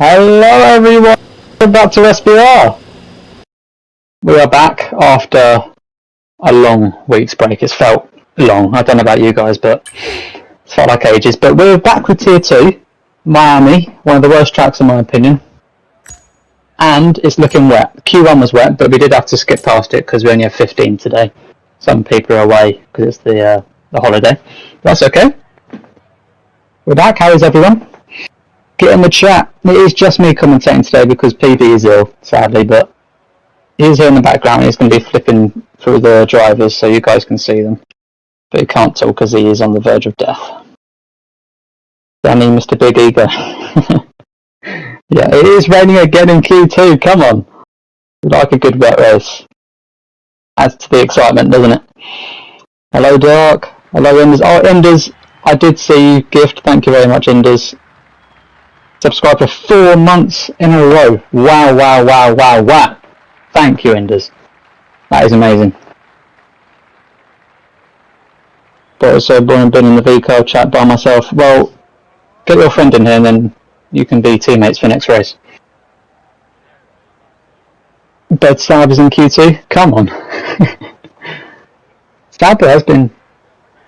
Hello everyone, back to SPR. We are back after a long week's break. It's felt long, I don't know about you guys, but it's felt like ages. But we're back with Tier 2, Miami, one of the worst tracks in my opinion. And it's looking wet. Q1 was wet, but we did have to skip past it because we only have 15 today. Some people are away because it's the holiday. That's okay. We're back, how is everyone? Get in the chat. It is just me commentating today because PB is ill, sadly, but he's here in the background. He's going to be flipping through the drivers so you guys can see them. But he can't talk because he is on the verge of death. Danny, Mr. Big Ego. Yeah, it is raining again in Q2. Come on. We like a good wet race. Adds to the excitement, doesn't it? Hello, Dark. Hello, Inders. Oh, Inders, I did see you. Gift. Thank you very much, Inders. Subscribed for 4 months in a row. Wow, wow, wow, wow, wow. Thank you, Inders. That is amazing. But it's so boring being in the VCAL chat by myself. Well, get your friend in here and then you can be teammates for next race. Bed Stab is in Q2? Come on. Stabber has been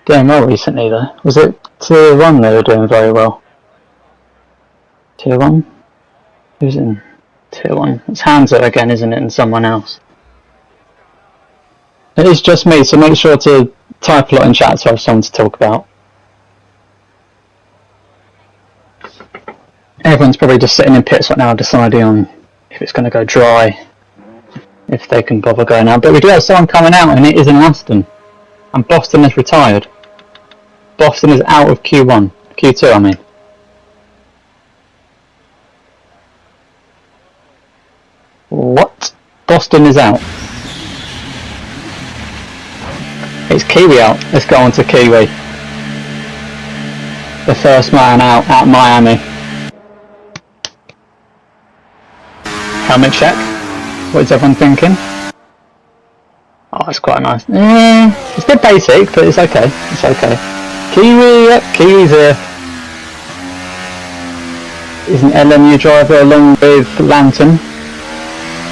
doing well recently though. Was it Tier 1 they were doing very well? Tier 1? Who's in Tier 1? It's Hanzo again, isn't it? And someone else. It is just me, so make sure to type a lot in chat so I have someone to talk about. Everyone's probably just sitting in pits right now deciding on if it's going to go dry, if they can bother going out. But we do have someone coming out and it is in Aston. And Boston has retired. Boston is out of Q1. Q2 I mean. What? Boston is out. It's Kiwi out. Let's go on to Kiwi. The first man out at Miami. Helmet check. What is everyone thinking? Oh, it's quite nice. It's a bit basic, but it's okay. It's okay. Kiwi, yep, Kiwi's here. Is an LMU driver along with Lantern.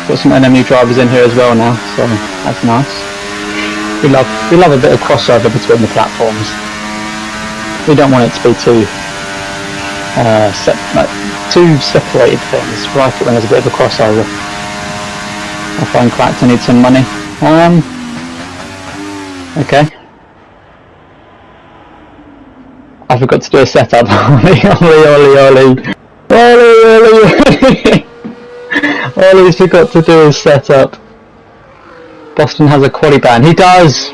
Got some LMU drivers in here as well now, so that's nice. We love a bit of crossover between the platforms. We don't want it to be too separated things. We like it when there's a bit of a crossover. I find cracked. I need some money. Okay. I forgot to do a setup. Ollie. Ollie's forgot to do his setup. Boston has a quali ban. He does!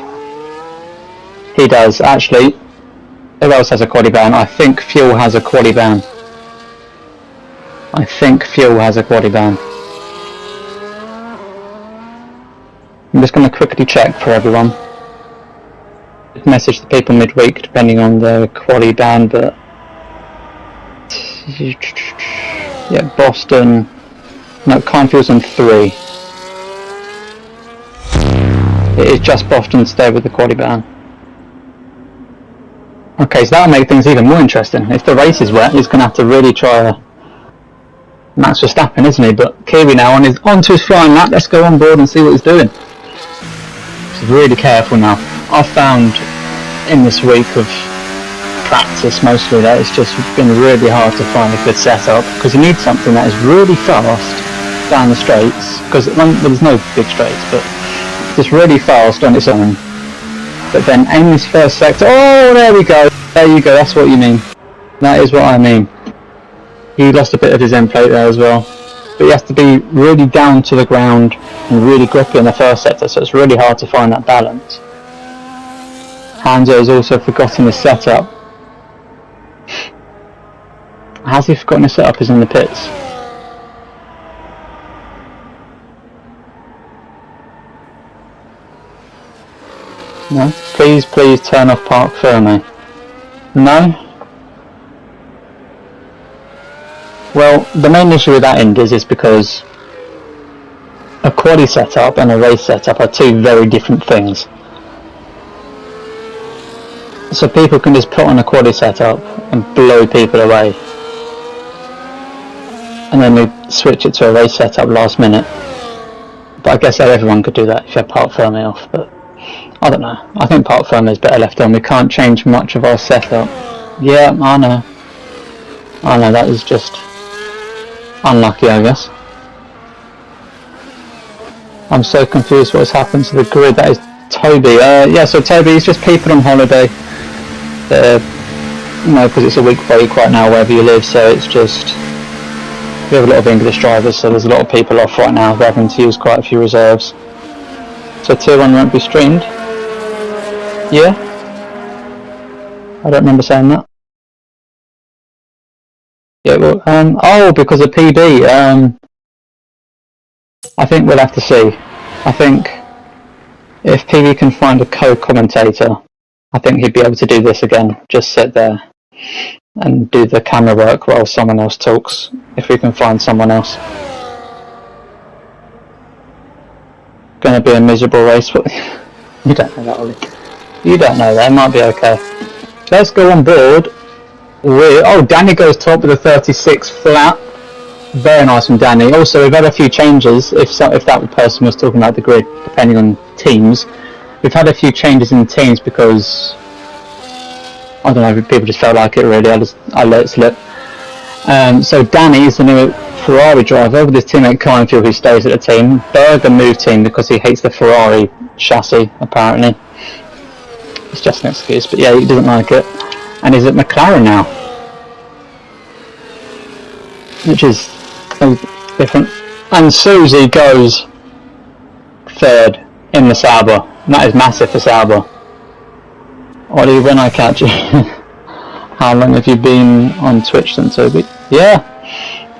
He does, actually. Who else has a quali ban? I think Fuel has a quali ban. I'm just going to quickly check for everyone. Message the people midweek depending on the quali ban, but... Yeah, Boston... No, Kindfield's on 3. It is just Boston stay with the quali ban. Okay, so that'll make things even more interesting. If the race is wet, he's going to have to really try Max Verstappen, isn't he? But Kiwi now onto his flying lap. Let's go on board and see what he's doing. He's really careful now. I've found in this week of practice mostly that it's just been really hard to find a good setup because you need something that is really fast down the straights, because there's no big straights, but just really fast on its own. But then aim this first sector. Oh, there we go. There you go. That's what you mean. That is what I mean. He lost a bit of his end plate there as well. But he has to be really down to the ground and really grippy in the first sector, so it's really hard to find that balance. Hanzo has also forgotten his setup. Has he forgotten his setup? He's in the pits. No? Please turn off Park Ferme. No? Well, the main issue with that Inders is because a quali setup and a race setup are two very different things. So people can just put on a quali setup and blow people away. and then we switch it to a race setup last minute. But I guess everyone could do that if you had park firmly off, but I don't know. I think park firmly is better left on. We can't change much of our setup. Yeah, I know, that is just unlucky, I guess. I'm so confused what's happened to the grid. That is Toby. Yeah, so Toby is just people on holiday. You know, because it's a week right now wherever you live, so it's just, we have a lot of English drivers, so there's a lot of people off right now. We're having to use quite a few reserves. So Tier 1 won't be streamed? Yeah? I don't remember saying that. Yeah, well, oh, because of PB. I think we'll have to see. I think if PB can find a co-commentator, I think he'd be able to do this again. Just sit there and do the camera work while someone else talks, if we can find someone else. Gonna be a miserable race. You don't know that, Ollie. You don't know that. It might be okay. Let's go on board with... Oh, Danny goes top with a 36 flat. Very nice from Danny. Also, we've had a few changes, if that person was talking about the grid, depending on teams. We've had a few changes in teams because, I don't know, people just felt like it really. I let it slip. So Danny is the new Ferrari driver with his teammate Kynfield, who stays at the team. Berger moved team because he hates the Ferrari chassis, apparently. It's just an excuse, but yeah, he doesn't like it. And he's at McLaren now, which is different. And Susie goes third in the Sauber. And that is massive for Sauber. Ollie, when I catch you. How long have you been on Twitch then, Toby? Yeah.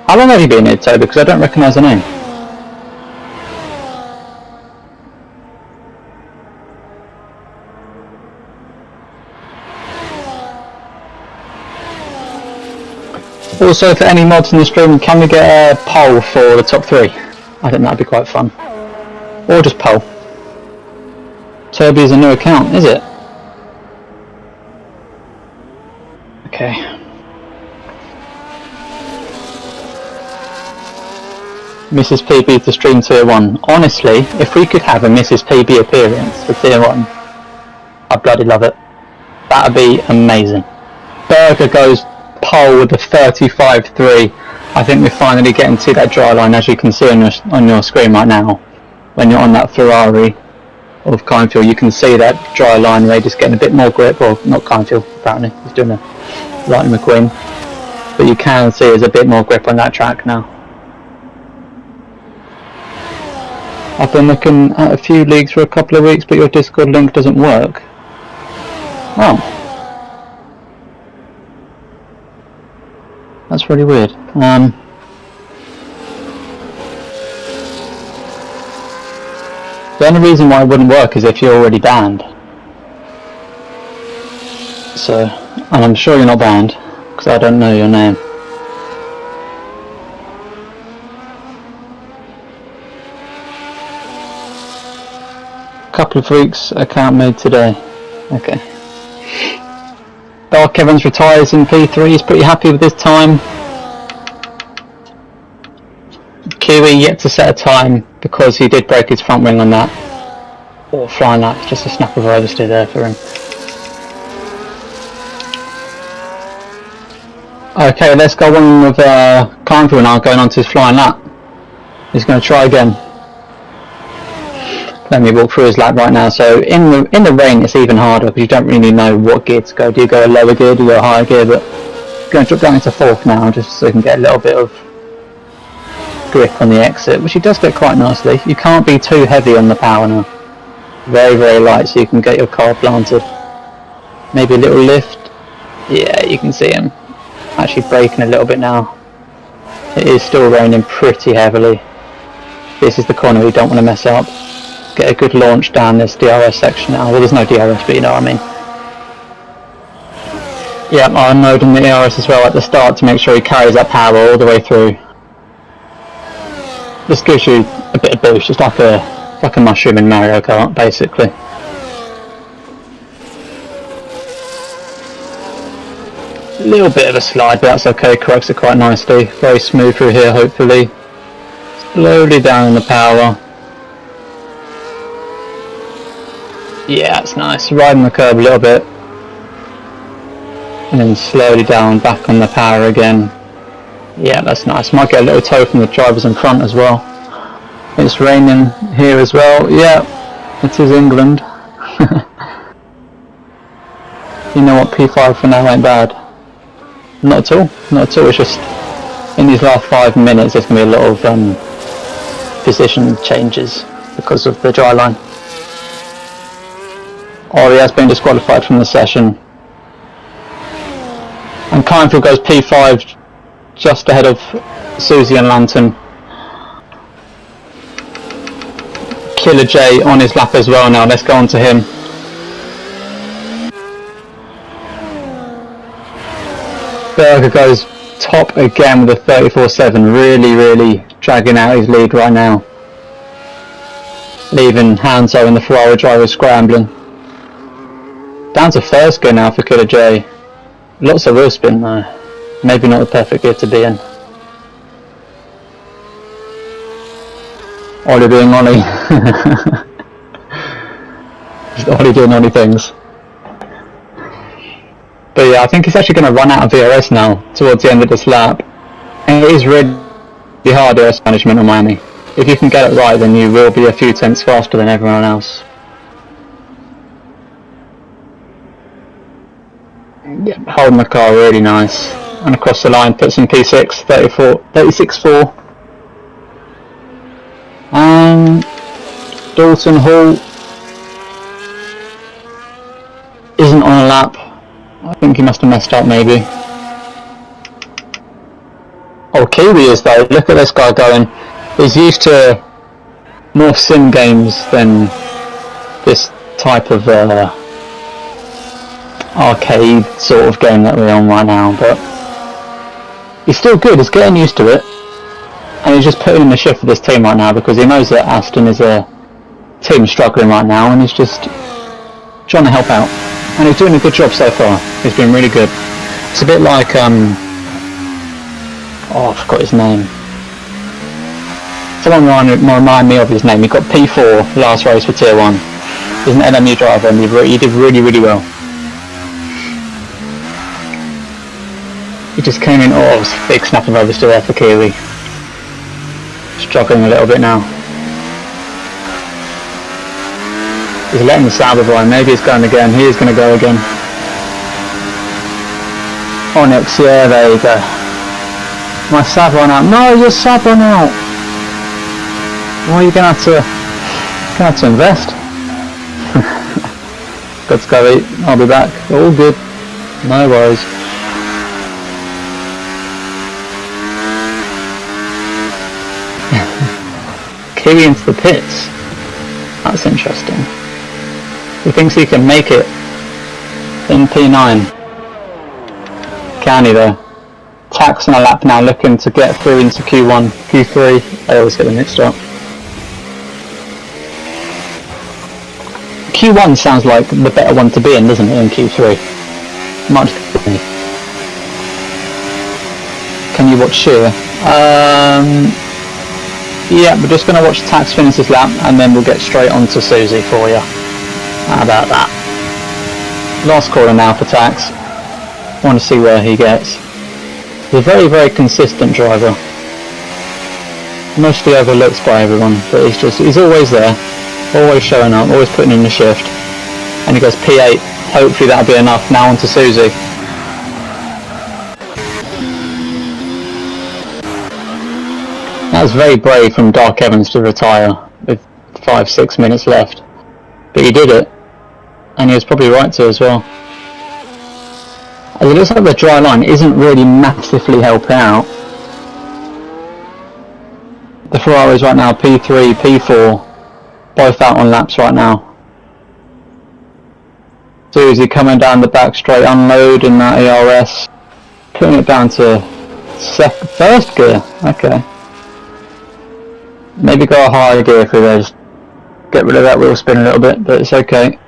How long have you been here, Toby? Because I don't recognise the name. Also, for any mods in the stream, can we get a poll for the top 3? I think that'd be quite fun. Or just poll. Toby is a new account, is it? Okay. Mrs. PB to stream Tier 1. Honestly, if we could have a Mrs. PB appearance for Tier 1, I'd bloody love it. That'd be amazing. Berger goes pole with a 35.3. I think we're finally getting to that dry line, as you can see on your screen right now. When you're on that Ferrari of Kynfield, you can see that dry line where just getting a bit more grip. Well, not Kynfield, apparently. He's doing a Lightning McQueen. But you can see there's a bit more grip on that track now. I've been looking at a few leagues for a couple of weeks, but your Discord link doesn't work. Oh. That's really weird. The only reason why it wouldn't work is if you're already banned. So, and I'm sure you're not banned, because I don't know your name. Couple of weeks, account made today. Okay. Dark Evans retires in P3, he's pretty happy with his time. Kiwi yet to set a time because he did break his front wing on that. Or flying lap, just a snap of oversteer there for him. Okay, let's go on with Kynfield now going on to his flying lap. He's going to try again. Let me walk through his lap right now. So in the rain it's even harder because you don't really know what gear to go. Do you go a lower gear, do you go a higher gear? But I'm going to drop down into 4th now just so you can get a little bit of grip on the exit, which he does get quite nicely. You can't be too heavy on the power now. Very, very light so you can get your car planted. Maybe a little lift. Yeah, you can see him actually braking a little bit now. It is still raining pretty heavily. This is the corner we don't want to mess up. Get a good launch down this DRS section now. Well, there's no DRS, but you know what I mean. Yeah, I'm unloading the DRS as well at the start to make sure he carries that power all the way through. This gives you a bit of boost, it's like a mushroom in Mario Kart, basically. Little bit of a slide, but that's okay, corrects it quite nicely. Very smooth through here, hopefully. Slowly down in the power. Yeah, that's nice. Riding the curb a little bit. And then slowly down, back on the power again. Yeah, that's nice. Might get a little tow from the drivers in front as well. It's raining here as well. Yeah, it is England. You know what, P5 for now ain't bad. Not at all, not at all. It's just in these last 5 minutes there's going to be a lot of position changes because of the dry line. Ori has been disqualified from the session. And Kindfield goes P5 just ahead of Susie and Lantern. Killer J on his lap as well now. Let's go on to him. Berger goes top again with a 34.7, really dragging out his lead right now. Leaving Hanzo and the Ferrari driver scrambling. Down to first gear now for Killer J. Lots of wheel spin though. Maybe not the perfect gear to be in. Ollie being Ollie. Just Ollie doing Ollie things. But yeah, I think he's actually going to run out of VRS now towards the end of this lap. And it is really hard DRS management on Miami. If you can get it right, then you will be a few tenths faster than everyone else. Yeah, holding the car really nice. And across the line, puts in P6, 36.4. And Dalton Hall isn't on a lap. I think he must have messed up maybe. Oh, Kiwi is though. Look at this guy going. He's used to more sim games than this type of arcade sort of game that we're on right now, but he's still good. He's getting used to it, and he's just putting in the shift for this team right now because he knows that Aston is a team struggling right now, and he's just trying to help out. And he's doing a good job so far. He's been really good. It's a bit like oh, I forgot his name. Someone remind me of his name. He got P4 last race for Tier 1. He's an LMU driver and he did really well. He just came in, oh, it was a big snap of oversteer there for Kiwi. Struggling a little bit now. He's letting the Sauber by, maybe he's going again, he is going to go again. Onyx, yeah, there you go. My Sauber out, no, your Sauber out! Well, you're going to have to invest. Got to go eat, I'll be back, all good, no worries. Kiwi into the pits, that's interesting. He thinks he can make it in P9. Can he though? Tax on a lap now, looking to get through into Q1, Q3. I always get them mixed up. Q1 sounds like the better one to be in, doesn't it, than Q3? Much better. Can you watch Sheer? Yeah, we're just going to watch Tax finish this lap and then we'll get straight on to Susie for you. How about that? Last corner now for Tax. Want to see where he gets. He's a very consistent driver. Mostly overlooked by everyone, but he's always there, always showing up, always putting in the shift. And he goes P8. Hopefully that'll be enough. Now on to Susie. That was very brave from Dark Evans to retire with 5-6 minutes left. But he did it. And he was probably right to as well. As it looks like the dry line isn't really massively helping out. The Ferraris right now, P3, P4, both out on laps right now. Susie coming down the back straight, unloading that ERS. Putting it down to first gear, okay. Maybe go a higher gear if we just get rid of that wheel spin a little bit, but it's okay.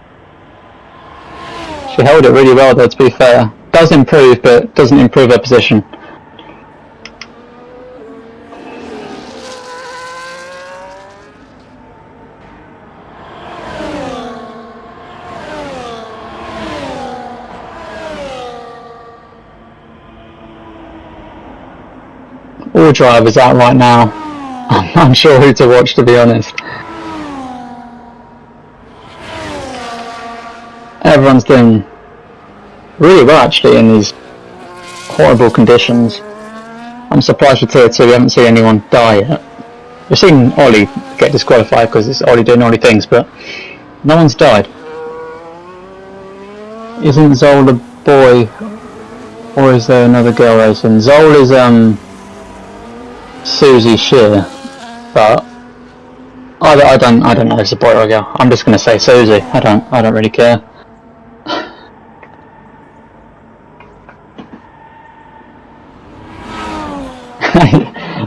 She held it really well though, to be fair. does improve, but doesn't improve her position. All drivers out right now. I'm unsure who to watch, to be honest. Everyone's doing really well actually in these horrible conditions. I'm surprised for tier 2 we haven't seen anyone die yet. We've seen Ollie get disqualified because it's Ollie doing Ollie things, but no one's died. Isn't Zol a boy, or is there another girl racing? Zol is Susie Shear, but I don't know if it's a boy or a girl. I'm just gonna say Susie. I don't really care.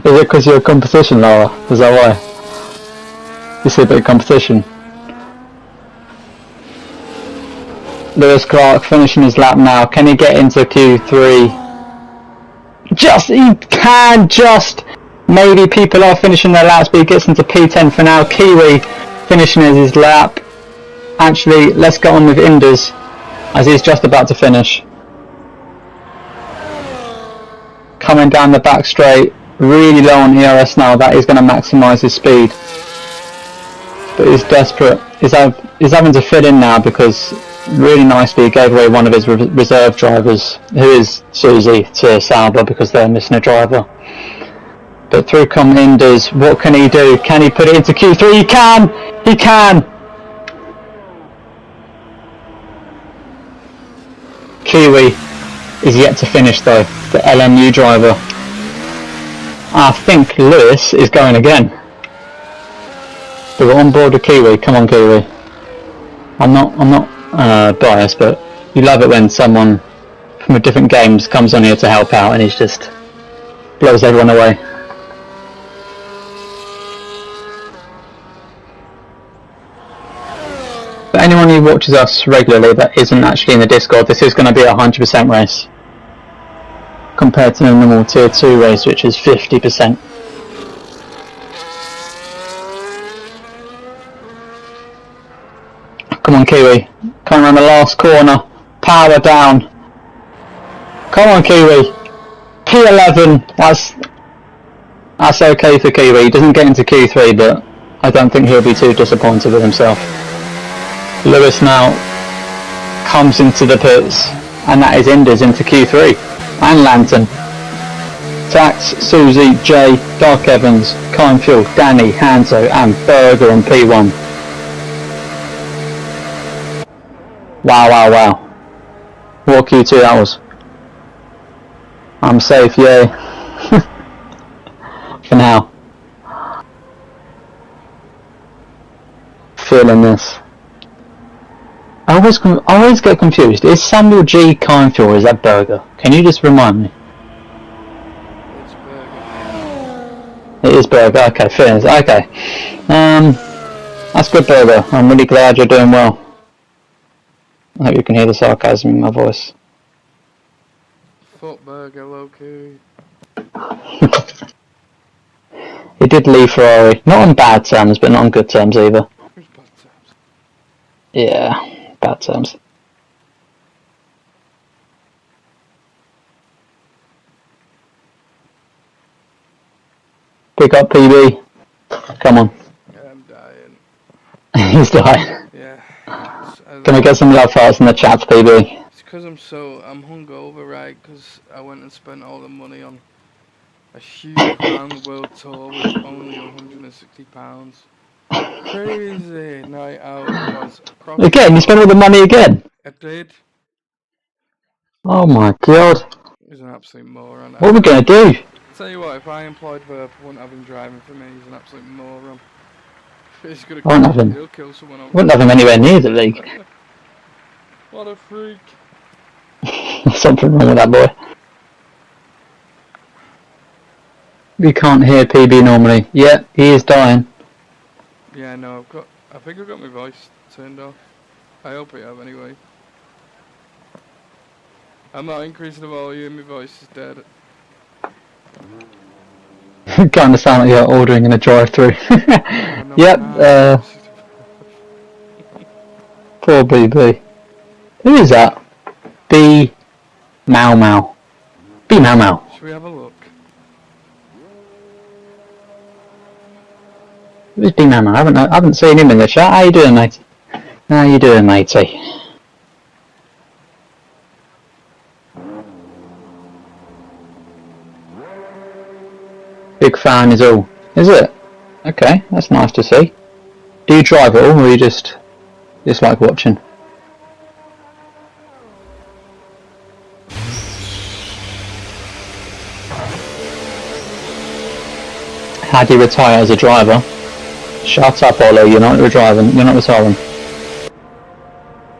Is it because you're a competition, Laura? Is that why? You see a bit of competition. Lewis Clark finishing his lap now. Can he get into Q3? He can just. Maybe people are finishing their laps, but he gets into P10 for now. Kiwi finishing his lap. Actually, let's get on with Indus, as he's just about to finish. Coming down the back straight, really low on ERS now. That is going to maximise his speed. But he's desperate. He's having to fit in now because really nicely he gave away one of his reserve drivers, who is Susie, to Sauber because they're missing a driver. But through come Indus, what can he do? Can he put it into Q3? He can! He can! Kiwi is yet to finish though, the LMU driver. I think Lewis is going again. But we're on board with Kiwi. Come on, Kiwi. I'm not biased, but you love it when someone from a different games comes on here to help out and he's just blows everyone away. For anyone who watches us regularly that isn't actually in the Discord, this is going to be a 100% race compared to the normal tier 2 race, which is 50%. Come on, Kiwi. Coming around the last corner. Power down. Come on, Kiwi. P11. That's okay for Kiwi. He doesn't get into Q3, but I don't think he'll be too disappointed with himself. Lewis now comes into the pits, and that is Indus into Q3. And Lantern. Tax, Susie, Jay, Dark Evans, Kindfield, Danny, Hanzo, and Berger on P1. Wow. What Q2 that was. I'm safe, yay. For now. Feeling this. I always get confused. Is Samuel G Kindfield or is that Berger? Can you just remind me? It's Berger. It is Berger, okay, fair. Okay. That's good, Berger. I'm really glad you're doing well. I hope you can hear the sarcasm in my voice. Fuck Berger, low-key. He did leave Ferrari. Not on bad terms, but not on good terms either. Who's bad terms? Yeah, bad terms. Pick up PB. Come on. Yeah, I'm dying. He's dying. Yeah. Can we get some love hearts in the chat, PB? It's because I'm hungover, right? Because I went and spent all the money on a huge round world tour with only £160. Crazy night out it was. Again, you spent all the money again? I did. Oh my god. He's an absolute moron. What are we going to do? Tell you what, if I employed Verb, I wouldn't have him driving for me. He's an absolute moron. He's gonna he'll kill someone else. Wouldn't have him anywhere near the league. What a freak. There's something wrong with that boy. We can't hear PB normally. Yeah, he is dying. Yeah, no, I think I've got my voice turned off. I hope I have anyway. I'm not increasing the volume, my voice is dead. Kind of sound like you're ordering in a drive-through. No, Yep, I'm not. 165. poor BB. Who is that? B Mau Mau. B Mau Mau. Should we have a look? Who's B Mau Mau? I haven't seen him in the chat. How you doing, mate? How you doing, matey? Big fan is all. Is it? Okay, that's nice to see. Do you drive it all, or you just like watching? How do you retire as a driver? Shut up, Ollie. You're not driving. You're not retiring.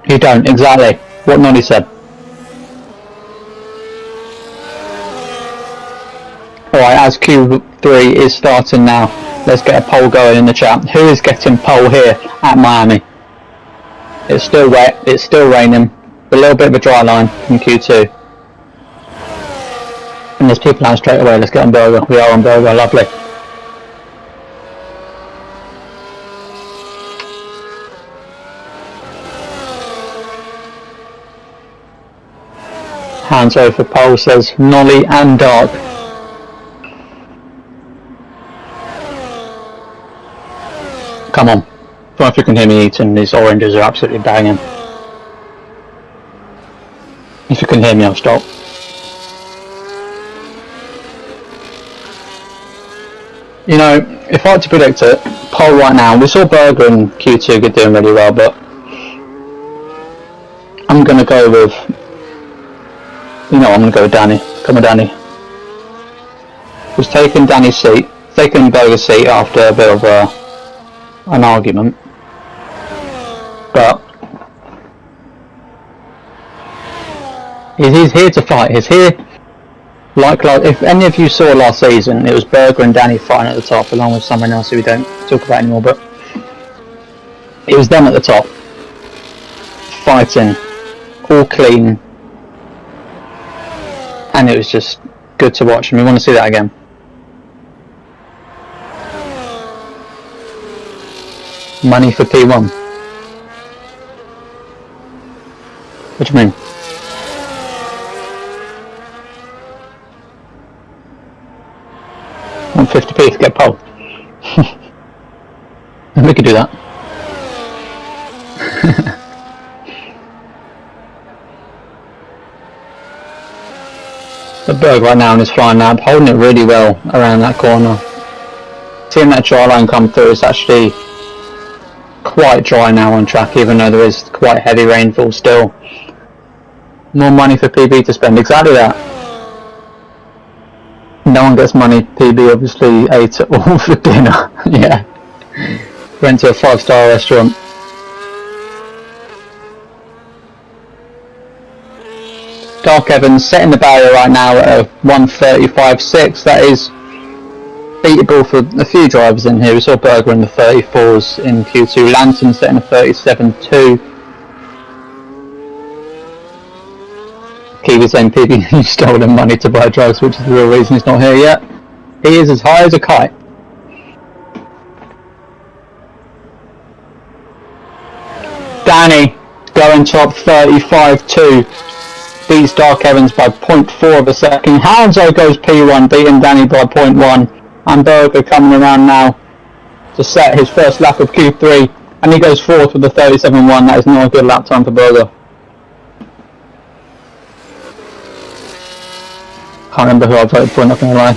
You don't. Exactly. What Noddy said. Alright, as Q3 is starting now, let's get a poll going in the chat. Who is getting pole here at Miami? It's still wet, it's still raining, a little bit of a dry line from Q2. And there's people out straight away, let's get on Burger. We are on Burger, lovely. Hands over pole, says Nolly and Dark. Come on. I don't know if you can hear me eating, these oranges are absolutely banging. If you can hear me, I'll stop. You know, if I had to predict it, poll right now, we saw Burger and Q2 doing really well, but I'm going to go with, I'm going to go with Danny. Come on, Danny. Was taking Danny's seat, taking Burger's seat after a bit of an argument, but he's here to fight. He's here, like if any of you saw last season, it was Burger and Danny fighting at the top, along with someone else who we don't talk about anymore, but it was them at the top, fighting, all clean, and it was just good to watch, and we want to see that again. Money for P1. What do you mean? I want 50p to get pole. And we could do that. The Berg right now is flying up, holding it really well around that corner. Seeing that dry line come through, it's actually quite dry now on track, even though there is quite heavy rainfall still. More money for PB to spend, exactly that. No one gets money, PB obviously ate it all for dinner, yeah. Went to a 5-star restaurant. Dark Evans setting the barrier right now at a 1:35.6, that is beatable for a few drivers in here. We saw Berger in the 34s in Q2, Lantern setting a 37.2. Kiwi saying PB you stole him money to buy drugs, which is the real reason he's not here yet. He is as high as a kite. Danny going top 35.2. Beats Dark Evans by 0.4 of a second. Hanzo goes P1, beating Danny by 0.1. And Berger coming around now to set his first lap of Q3. And he goes fourth with the 37.1. That is not a good lap time for Berger. Can't remember who I voted for, not going to lie.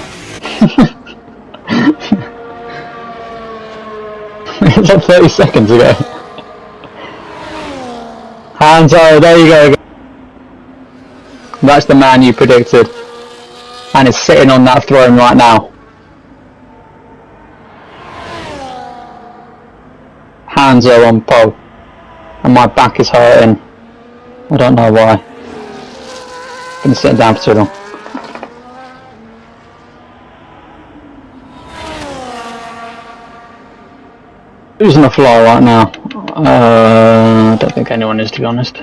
It was like 30 seconds ago. Hanzo, there you go. That's the man you predicted, and is sitting on that throne right now. Hanzo on pole, and my back is hurting. I don't know why. Been sitting down for too long. Who's on the fly right now? I don't think anyone is, to be honest.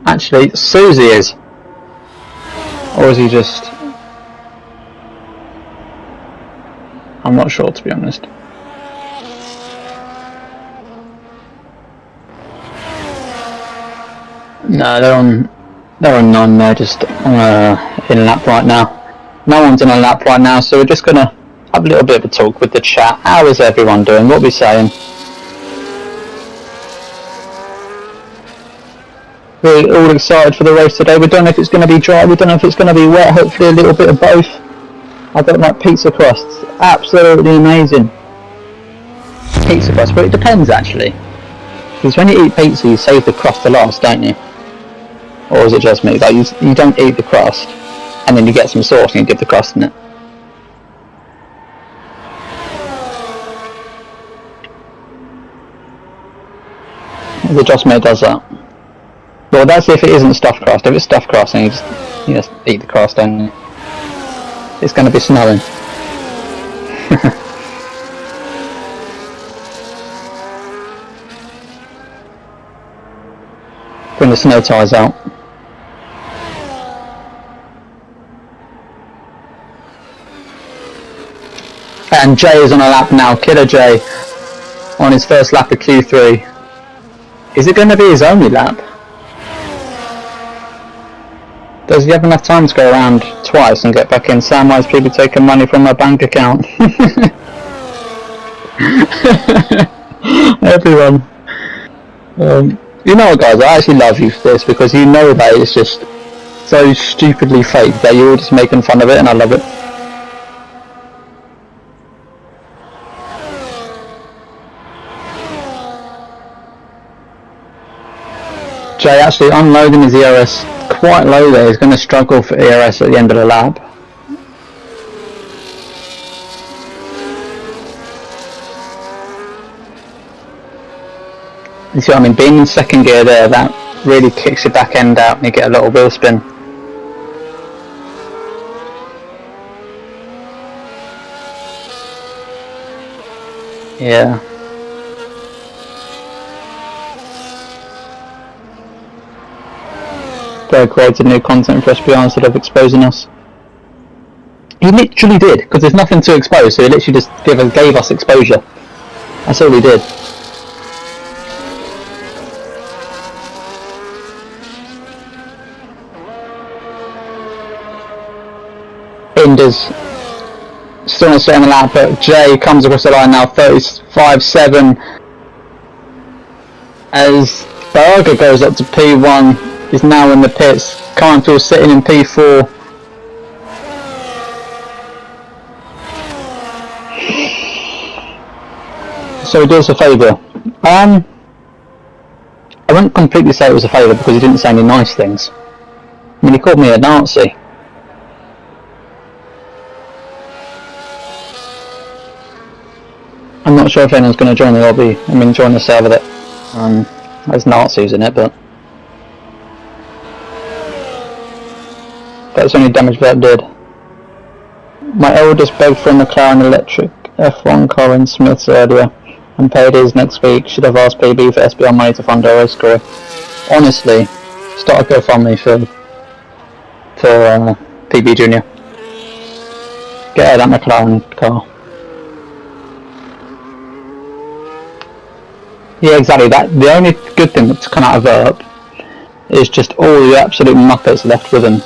Actually, Susie is. Or is he just... I'm not sure, to be honest. No, they're on none. They're just in lap right now. No one's in a lap right now, so we're just gonna have a little bit of a talk with the chat. How is everyone doing? What are we saying? We're all excited for the race today. We don't know if it's going to be dry. We don't know if it's going to be wet. Hopefully a little bit of both. I don't like pizza crusts. Absolutely amazing. Pizza crust, but it depends actually. Because when you eat pizza, you save the crust to last, don't you? Or is it just me? Like you don't eat the crust, and then you get some sauce and you dip the crust in it. The just me does that. Well, that's if it isn't stuffed crust. If it's stuffed crust, then you just eat the crust, don't you? It's going to be snowing. Bring the snow tyres out. And Jay is on a lap now. Killer Jay on his first lap of Q3. Is it going to be his only lap? Does he have enough time to go around twice and get back in? Samwise people taking money from my bank account. Everyone. You know what, guys, I actually love you for this because you know that it's just so stupidly fake that you're all just making fun of it, and I love it. Jay actually unloading his ERS quite low there. He's going to struggle for ERS at the end of the lap. You see what I mean? Being in second gear there, that really kicks your back end out and you get a little wheel spin. Yeah. They created new content for SPR instead of exposing us. He literally did, because there's nothing to expose, so he literally just gave us exposure. That's all he did. Inders still not staying on the lap, but Jay comes across the line now, 35.7 as Berger goes up to P1, is now in the pits. Canfield sitting in P4. So he does a favour. I wouldn't completely say it was a favour because he didn't say any nice things. I mean, he called me a Nazi. I'm not sure if anyone's going to join the lobby, join the server that there's Nazis in it, but that's the only damage that did. My eldest begged for a McLaren electric F1 car in Smiths earlier and paid his next week. Should have asked PB for SPR money to fund our race career. Honestly, start a GoFundMe for PB Junior. Get out of that McLaren car. Yeah, exactly. The only good thing that's come out of Verp is just all the absolute muppets left with him.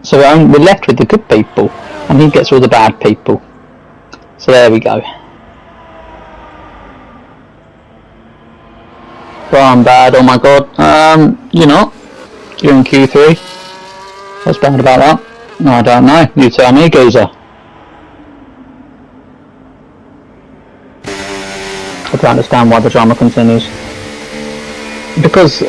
So we're left with the good people, and he gets all the bad people. So there we go. Well, I'm bad. Oh my god. You're not. You're in Q3. What's bad about that? No, I don't know. You tell me, geezer. I don't understand why the drama continues. Because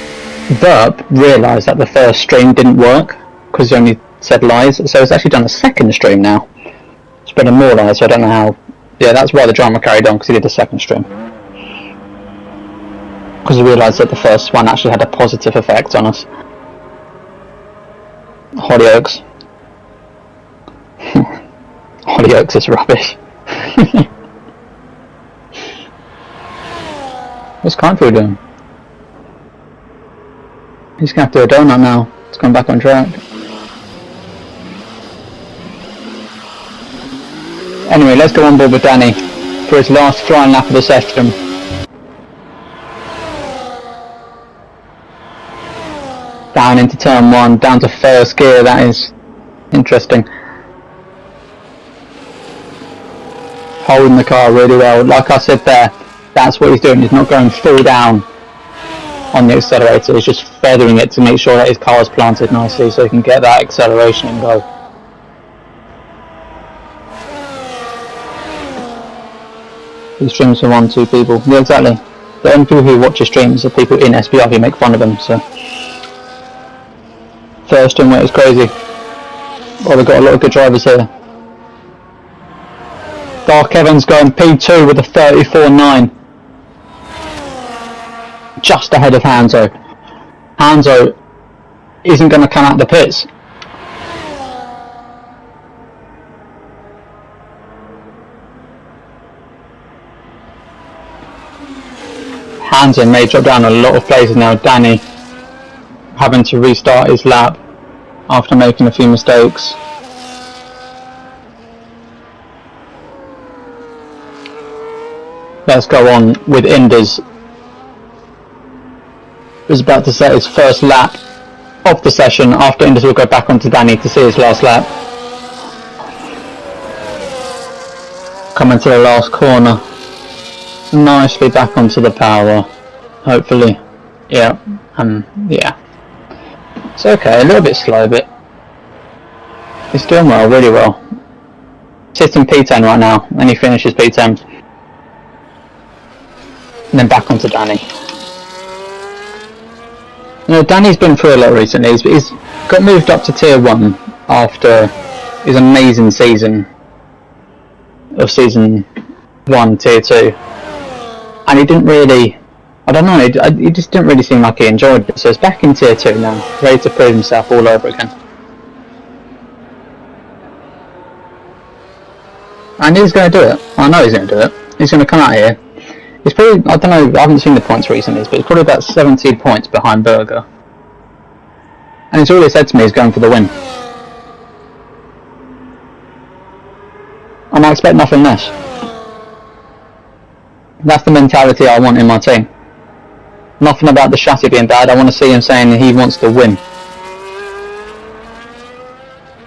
Verp realised that the first stream didn't work, because he only said lies, so it's actually done a second stream now. Spreading more lies, so I don't know how... Yeah, that's why the drama carried on, because he did a second stream. Because he realised that the first one actually had a positive effect on us. Hollyoaks. Hollyoaks is rubbish. What's Kindfield doing? He's going to have to do a donut now. Let's come back on track. Anyway, let's go on board with Danny for his last flying lap of the session. Down into turn 1, down to first gear. That is interesting. Holding the car really well. Like I said there, that's what he's doing. He's not going full down on the accelerator. He's just feathering it to make sure that his car is planted nicely so he can get that acceleration and go. He streams for 1-2 people. Yeah, exactly. The only people who watch his streams are people in SPR who make fun of him, so. First in where it's crazy. Oh, they've got a lot of good drivers here. Dark Evans going P2 with a 34.9. Just ahead of Hanzo. Hanzo isn't going to come out the pits. Hanzo may drop down a lot of places now. Danny having to restart his lap after making a few mistakes. Let's go on with Inders. He's about to set his first lap of the session. After Inders will go back onto Danny to see his last lap. Coming to the last corner. Nicely back onto the power. Hopefully. Yeah. Yeah. It's okay, a little bit slow, but he's doing well, really well. Sitting P10 right now, and he finishes P10. And then back onto Danny. You know, Danny's been through a lot recently. He's got moved up to tier 1 after his amazing season of season 1, tier 2. And he didn't really, I don't know, he just didn't really seem like he enjoyed it. So he's back in tier 2 now, ready to prove himself all over again. And he's going to do it. I know he's going to do it. He's going to come out here. He's probably, I don't know, I haven't seen the points recently, but he's probably about 17 points behind Berger. And he's already said to me he's going for the win. And I expect nothing less. That's the mentality I want in my team. Nothing about the chassis being bad, I want to see him saying he wants to win.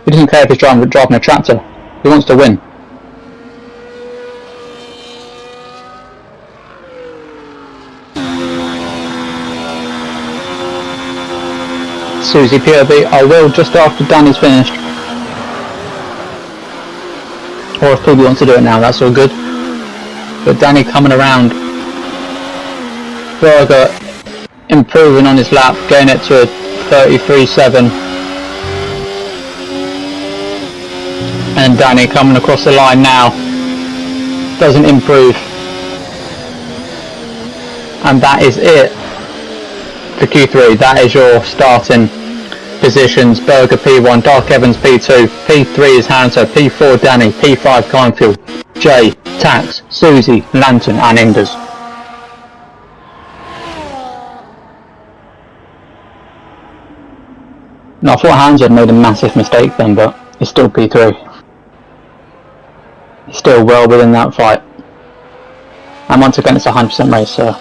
He doesn't care if he's driving a tractor, he wants to win. Susie POB, I will just after Danny's finished. Or if people want to do it now, that's all good. But Danny coming around. Berger improving on his lap, getting it to a 33.7. And Danny coming across the line now. Doesn't improve. And that is it for Q3. That is your starting positions. Berger P1, Dark Evans P2, P3 is Hanso, P4 Danny, P5 Kindfield, Jay, Tax, Susie, Lantern and Inders. Now I thought Hanso had made a massive mistake then, but he's still P3. He's still well within that fight. And once again it's a 100% race, so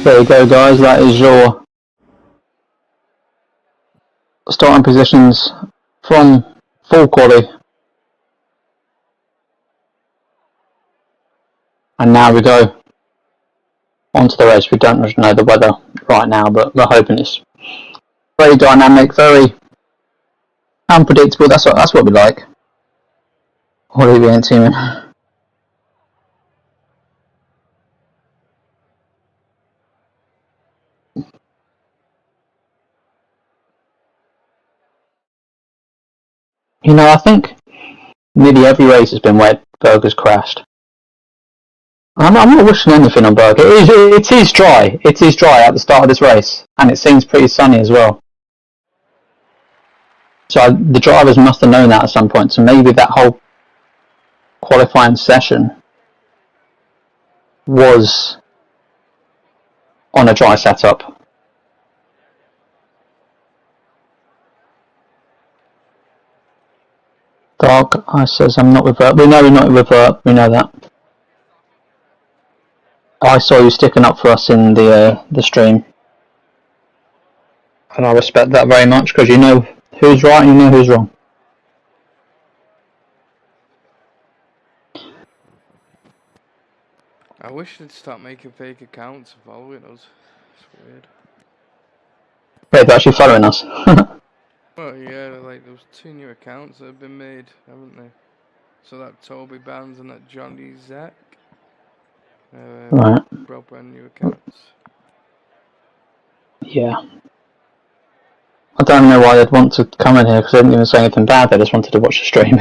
there you go guys, that is your starting positions from full quali. And now we go on to the race. We don't know the weather right now, but we're hoping it's very dynamic, very unpredictable. That's what we like. Olivier teaming. You know, I think nearly every race has been where Berger's crashed. I'm not wishing anything on Berger. It is dry. It is dry at the start of this race, and it seems pretty sunny as well. So the drivers must have known that at some point. So maybe that whole qualifying session was on a dry setup. Dark, I says I'm not revert. We know you're not revert. We know that. I saw you sticking up for us in the stream, and I respect that very much because you know who's right and you know who's wrong. I wish they'd start making fake accounts and following us. It's weird. Wait, they're actually following us. Well, yeah, like those 2 new accounts that have been made, haven't they? So that Toby Bands and that Johnny Zach. Right. Brought brand new accounts. Yeah. I don't know why they'd want to come in here because they didn't even say anything bad. They just wanted to watch the stream.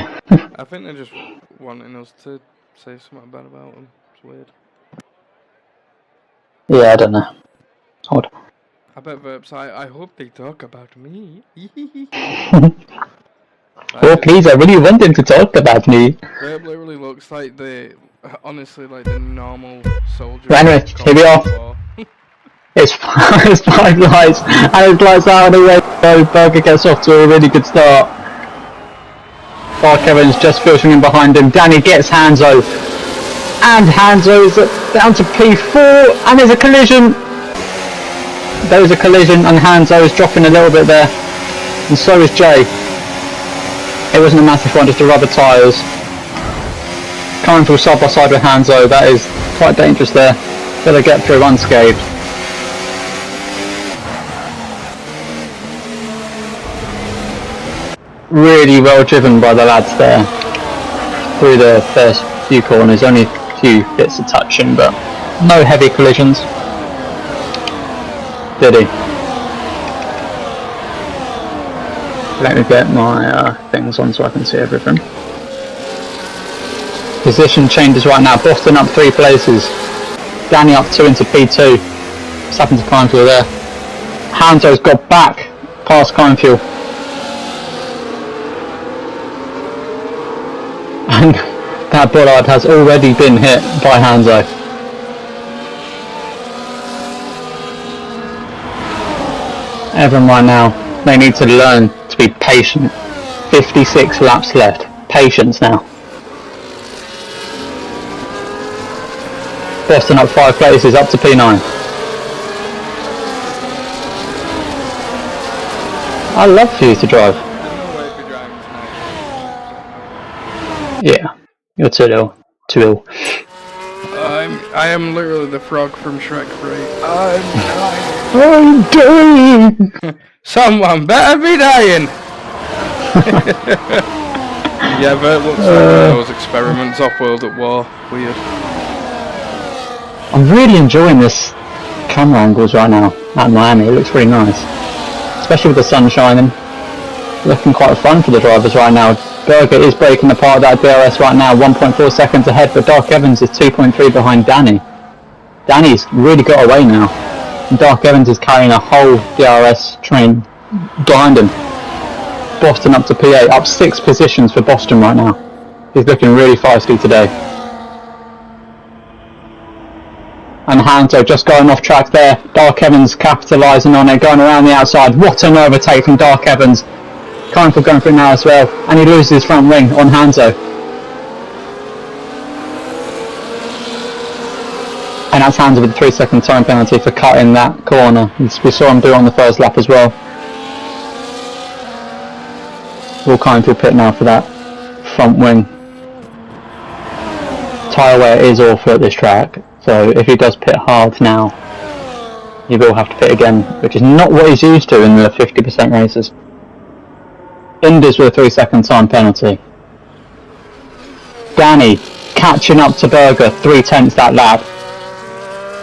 I think they're just wanting us to say something bad about them. It's weird. Yeah, I don't know. Odd. I bet Verb's I hope they talk about me. Oh, please, I really want them to talk about me. Verb literally looks like honestly, like the normal soldier. But anyway, here we are. It's 5 lights, and his lights out of the way, so Burger gets off to a really good start. Dark Evans just filtering in behind him. Danny gets Hanzo, and Hanzo is down to P4, and there's a collision. There's a collision, and Hanzo is dropping a little bit there, and so is Jay. It wasn't a massive one, just the rubber tyres. Coming through side by side with Hanzo, that is quite dangerous there. Gotta get through unscathed. Really well driven by the lads there through the first few corners, only a few bits of touching, but no heavy collisions. Did he? Let me get my things on so I can see everything. Position changes right now. Boston up 3 places. Danny up 2 into P2. What's happened to Kindfield there? Hanzo's got back past Kindfield. And that bollard has already been hit by Hanzo. Everyone right now, they need to learn to be patient. 56 laps left. Patience now. Boston up 5 places, up to P9. I love for you to drive. Yeah, you're too ill. Too ill. I am literally the frog from Shrek 3. I'm dying! Someone better be dying! Yeah, but it looks like one of those experiments off-world at war. Weird. I'm really enjoying this camera angles right now at Miami. It looks really nice. Especially with the sun shining. Looking quite fun for the drivers right now. Berger is breaking apart that DRS right now, 1.4 seconds ahead, but Dark Evans is 2.3 behind Danny. Danny's really got away now. And Dark Evans is carrying a whole DRS train behind him. Boston up to P8, up 6 positions for Boston right now. He's looking really feisty today. And Hanzo just going off track there. Dark Evans capitalising on it, going around the outside. What an overtake from Dark Evans. Kindfield going through now as well, and he loses his front wing on Hanzo. And that's Hanzo with a 3-second time penalty for cutting that corner. We saw him do it on the first lap as well. Will Kindfield pit now for that front wing. Tyre wear is awful at this track, so if he does pit hard now, he will have to pit again, which is not what he's used to in the 50% races. Indus with a 3-second time penalty. Danny catching up to Berger, 3/10 that lap.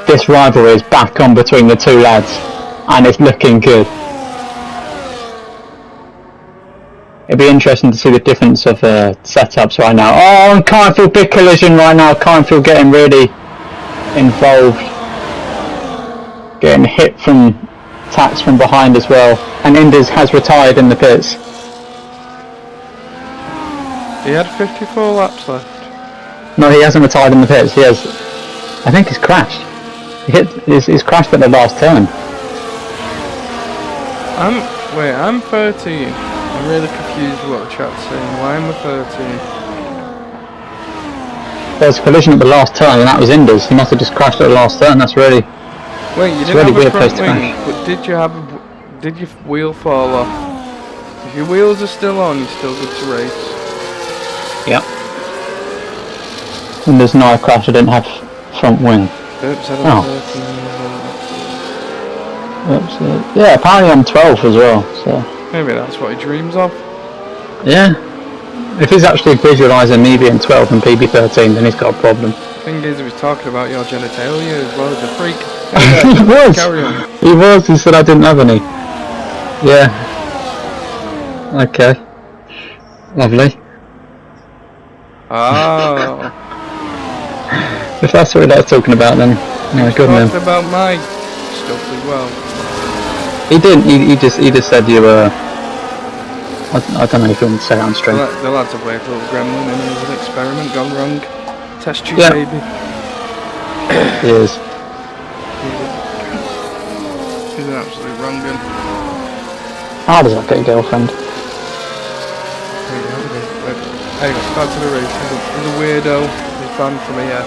This rivalry is back on between the two lads, and it's looking good. It'd be interesting to see the difference of setups right now. Oh, and Kindfield, big collision right now. Kindfield getting really involved. Getting hit from attacks from behind as well. And Indus has retired in the pits. He had 54 laps left. No, he hasn't retired in the pits. He has. I think he's crashed. He's crashed at the last turn. I'm 13. I'm really confused with what the chat's saying. Why am I 13? There was a collision at the last turn, and that was Indus. He must have just crashed at the last turn. That's really. Wait, you didn't have a front wing, but did your wheel fall off? If your wheels are still on, you're still good to race. Yep. And there's no crash. I didn't have front wing. Oops, I Oh. 13 years old. Oops, yeah, apparently I'm 12 as well. So. Maybe that's what he dreams of. Yeah. If he's actually visualising me being 12 and PB13, then he's got a problem. The thing is, he was talking about your genitalia as well as a freak. He was. Carry on. He was. He said I didn't have any. Yeah. Okay. Lovely. Oh. If that's what that's talking about, then no, good man. Talking about my stuff as well. He didn't. He just said you were. I don't know if you want to say that on stream. The lad's a weird little gremlin, and it was an experiment gone wrong. Test tube baby. He is. He's an absolute wrong gun. How does that get a girlfriend? Anyway, back to the race. He's a weirdo. He's banned from here.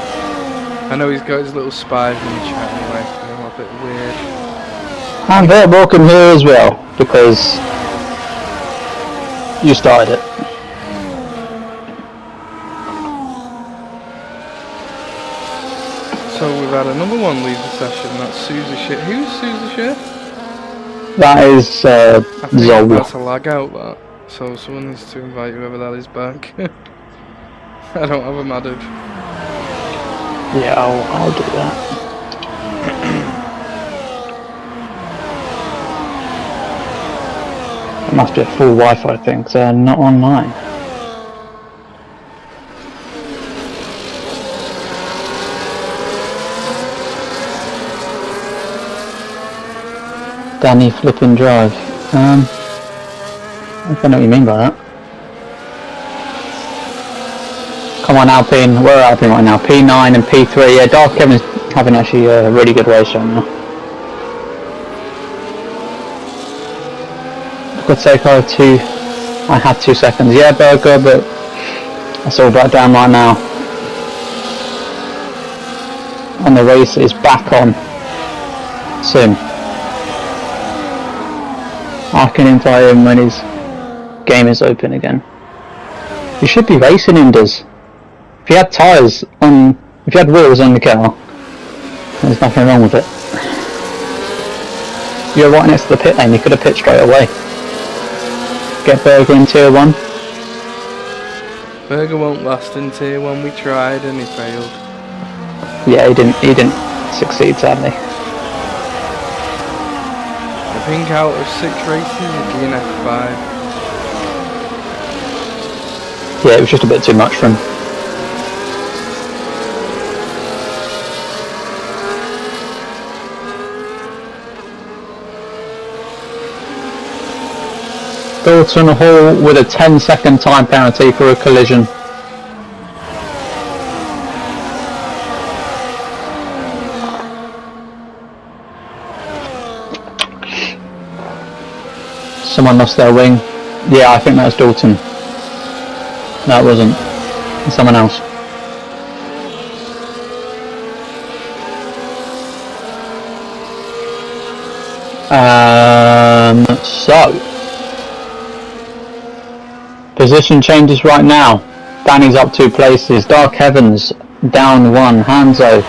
I know he's got his little spies in the chat anyway. I'm a bit weird. And they're welcome here as well, because you started it. So we've had another one leave the session. That's Susie Shit. Who's Susie Shit? That is I think Zol. that's a lag out, that. So someone needs to invite whoever that is back. I don't have him added. Yeah, I'll do that. It must be a full Wi-Fi thing, because they're not online. Danny flipping drive. I don't know what you mean by that. Come on Alpine, we're Alpine right now. P9 and P3, yeah, Dark Kevin's having actually a really good race right now. For God's sake, I had 2 seconds. Yeah, Burger, but that's all brought down right now. And the race is back on soon. I can invite him when his game is open again. You should be racing Indus. If you had tyres on, if you had wheels on the car, there's nothing wrong with it. You're right next to the pit lane, you could have pit straight away. Get Burger in tier 1. Burger won't last in tier 1, we tried and he failed. Yeah, he didn't succeed sadly. I think out of 6 races he'd be in F5. Yeah, it was just a bit too much for him. Dalton Hall with a 10-second time penalty for a collision. Someone lost their wing. Yeah, I think that was Dalton. No, it wasn't. It's someone else. So position changes right now. Danny's up 2 places. Dark Heavens down 1. Hanzo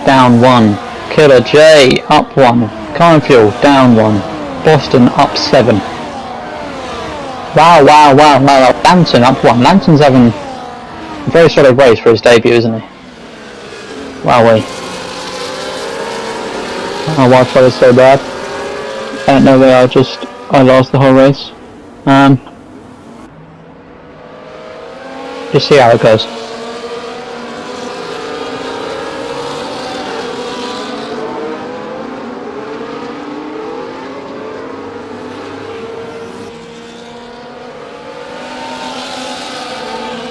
down 1. Killer J up 1. Cornfuel down 1. Boston up 7. Wow. Lantern up 1. Lantern's having a very solid race for his debut, isn't he? Wowee. My Wi-Fi is so bad. I don't know where I lost the whole race. Just see how it goes.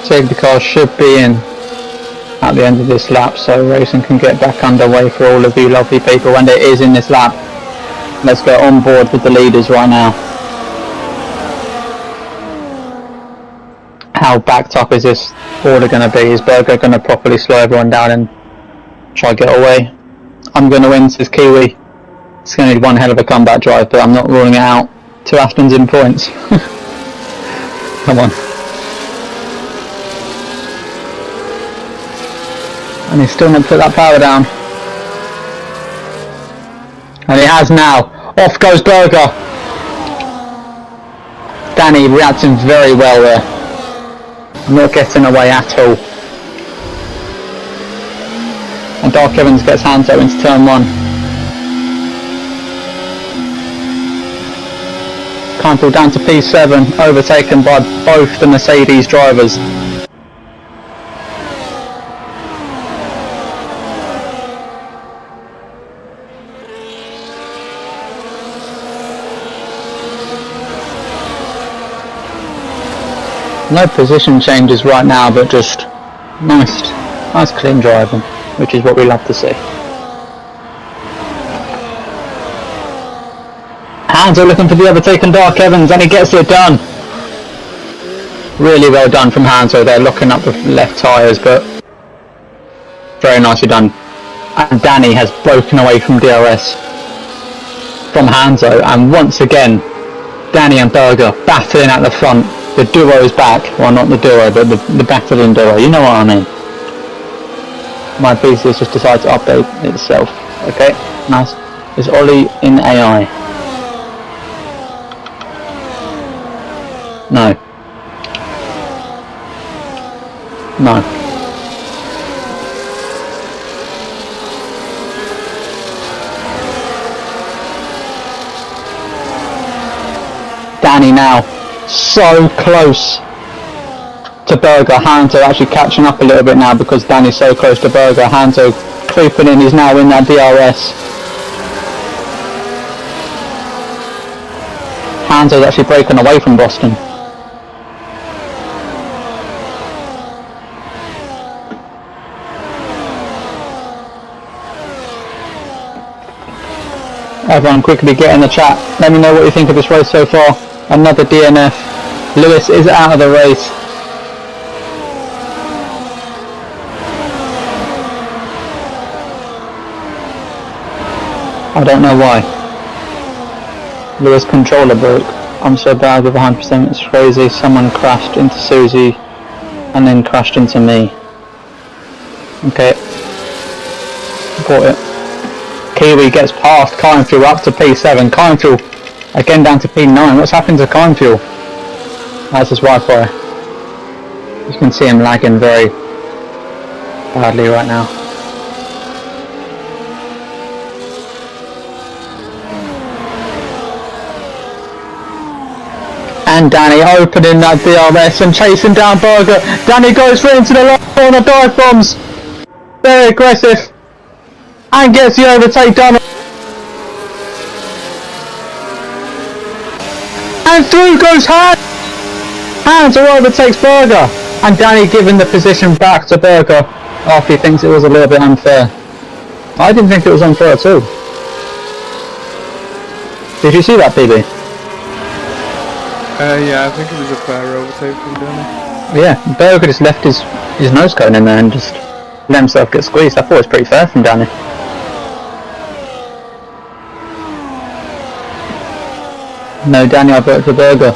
Safety car should be in at the end of this lap, so racing can get back underway for all of you lovely people, and it is in this lap. Let's get on board with the leaders right now. How backed up is this order going to be? Is Berger going to properly slow everyone down and try to get away? I'm going to win, says Kiwi. It's going to need one hell of a comeback drive, but I'm not ruling it out. 2 Astons in points. Come on. And he's still not put that power down. And he has now. Off goes Berger. Danny reacting very well there. Not getting away at all. And Dark Evans gets Hanzo into turn 1. Campbell down to P7, overtaken by both the Mercedes drivers. No position changes right now, but just nice clean driving, which is what we love to see. Hanzo looking for the overtaken Dark Evans, and he gets it done. Really well done from Hanzo there, locking up the left tyres, but very nicely done. And Danny has broken away from DRS from Hanzo, and once again Danny and Berger battling at the front. The duo is back. Well, not the duo, but the battling duo. You know what I mean. My PC has just decided to update itself. Okay, nice. Is Ollie in AI? No. No. Danny now. So close to Berger. Hanzo actually catching up a little bit now because Danny's so close to Berger. Hanzo creeping in, he's now in that DRS. Hanzo's actually breaking away from Boston. Everyone quickly get in the chat. Let me know what you think of this race so far. Another DNF. Lewis is out of the race. I don't know why. Lewis controller broke. I'm so bad with 100%, it's crazy. Someone crashed into Susie and then crashed into me. Okay. Got it. Kiwi gets past Kine Fuel up to P7. Kine Fuel again down to P9. What's happened to Kine Fuel? That's his Wi-Fi. You can see him lagging very badly right now. And Danny opening that DRS and chasing down Berger. Danny goes straight into the left corner, dive bombs. Very aggressive. And gets the overtake done. And through goes Hans. Hanzo overtakes Berger. And Danny giving the position back to Berger after he thinks it was a little bit unfair. I didn't think it was unfair at all. Did you see that, PB? Yeah, I think it was a fair overtake from Danny. Yeah, Berger just left his nose cone in there and just let himself get squeezed. I thought it was pretty fair from Danny. No, Danny, I voted for Berger.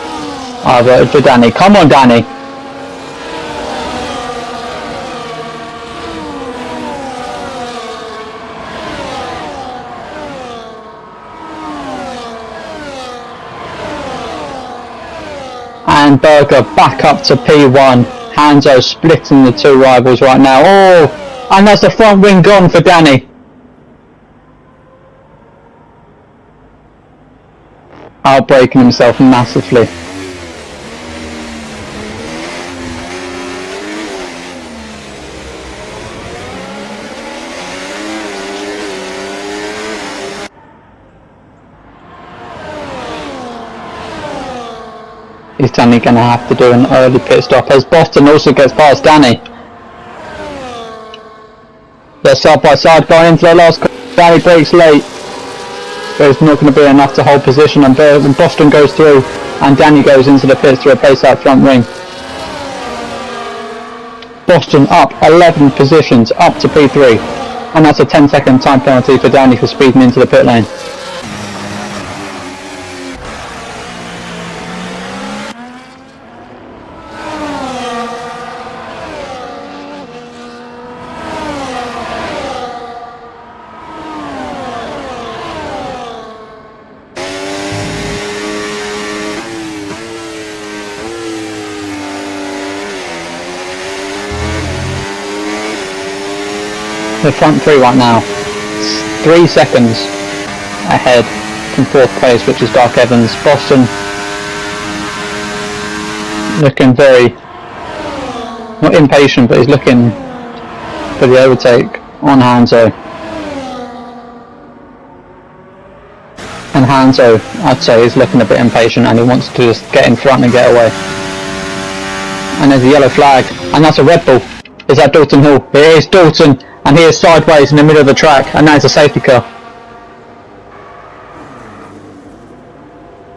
I voted for Danny. Come on, Danny. And Berger back up to P1. Hanzo splitting the two rivals right now. Oh, and that's the front wing gone for Danny. Outbreaking himself massively. Is Danny going to have to do an early pit stop as Boston also gets past Danny? They're side by side going into the last corner. Danny breaks late. But it's not going to be enough to hold position, and Boston goes through, and Danny goes into the pits to replace that front wing. Boston up 11 positions, up to P3, and that's a 10-second time penalty for Danny for speeding into the pit lane. The front three right now, 3 seconds ahead from 4th place, which is Dark Evans. Boston looking very, not impatient, but he's looking for the overtake on Hanzo. And Hanzo, I'd say, is looking a bit impatient, and he wants to just get in front and get away. And there's a yellow flag, and that's a Red Bull. Is that Dalton Hill? It is Dalton, and he is sideways in the middle of the track, and that's a safety car.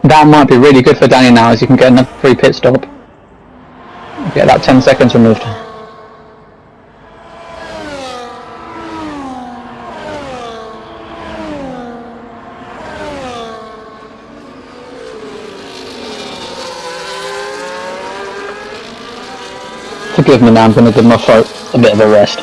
That might be really good for Danny now, as you can get another free pit stop. Get that 10 seconds removed. Forgive me now, I'm going to give my throat a bit of a rest.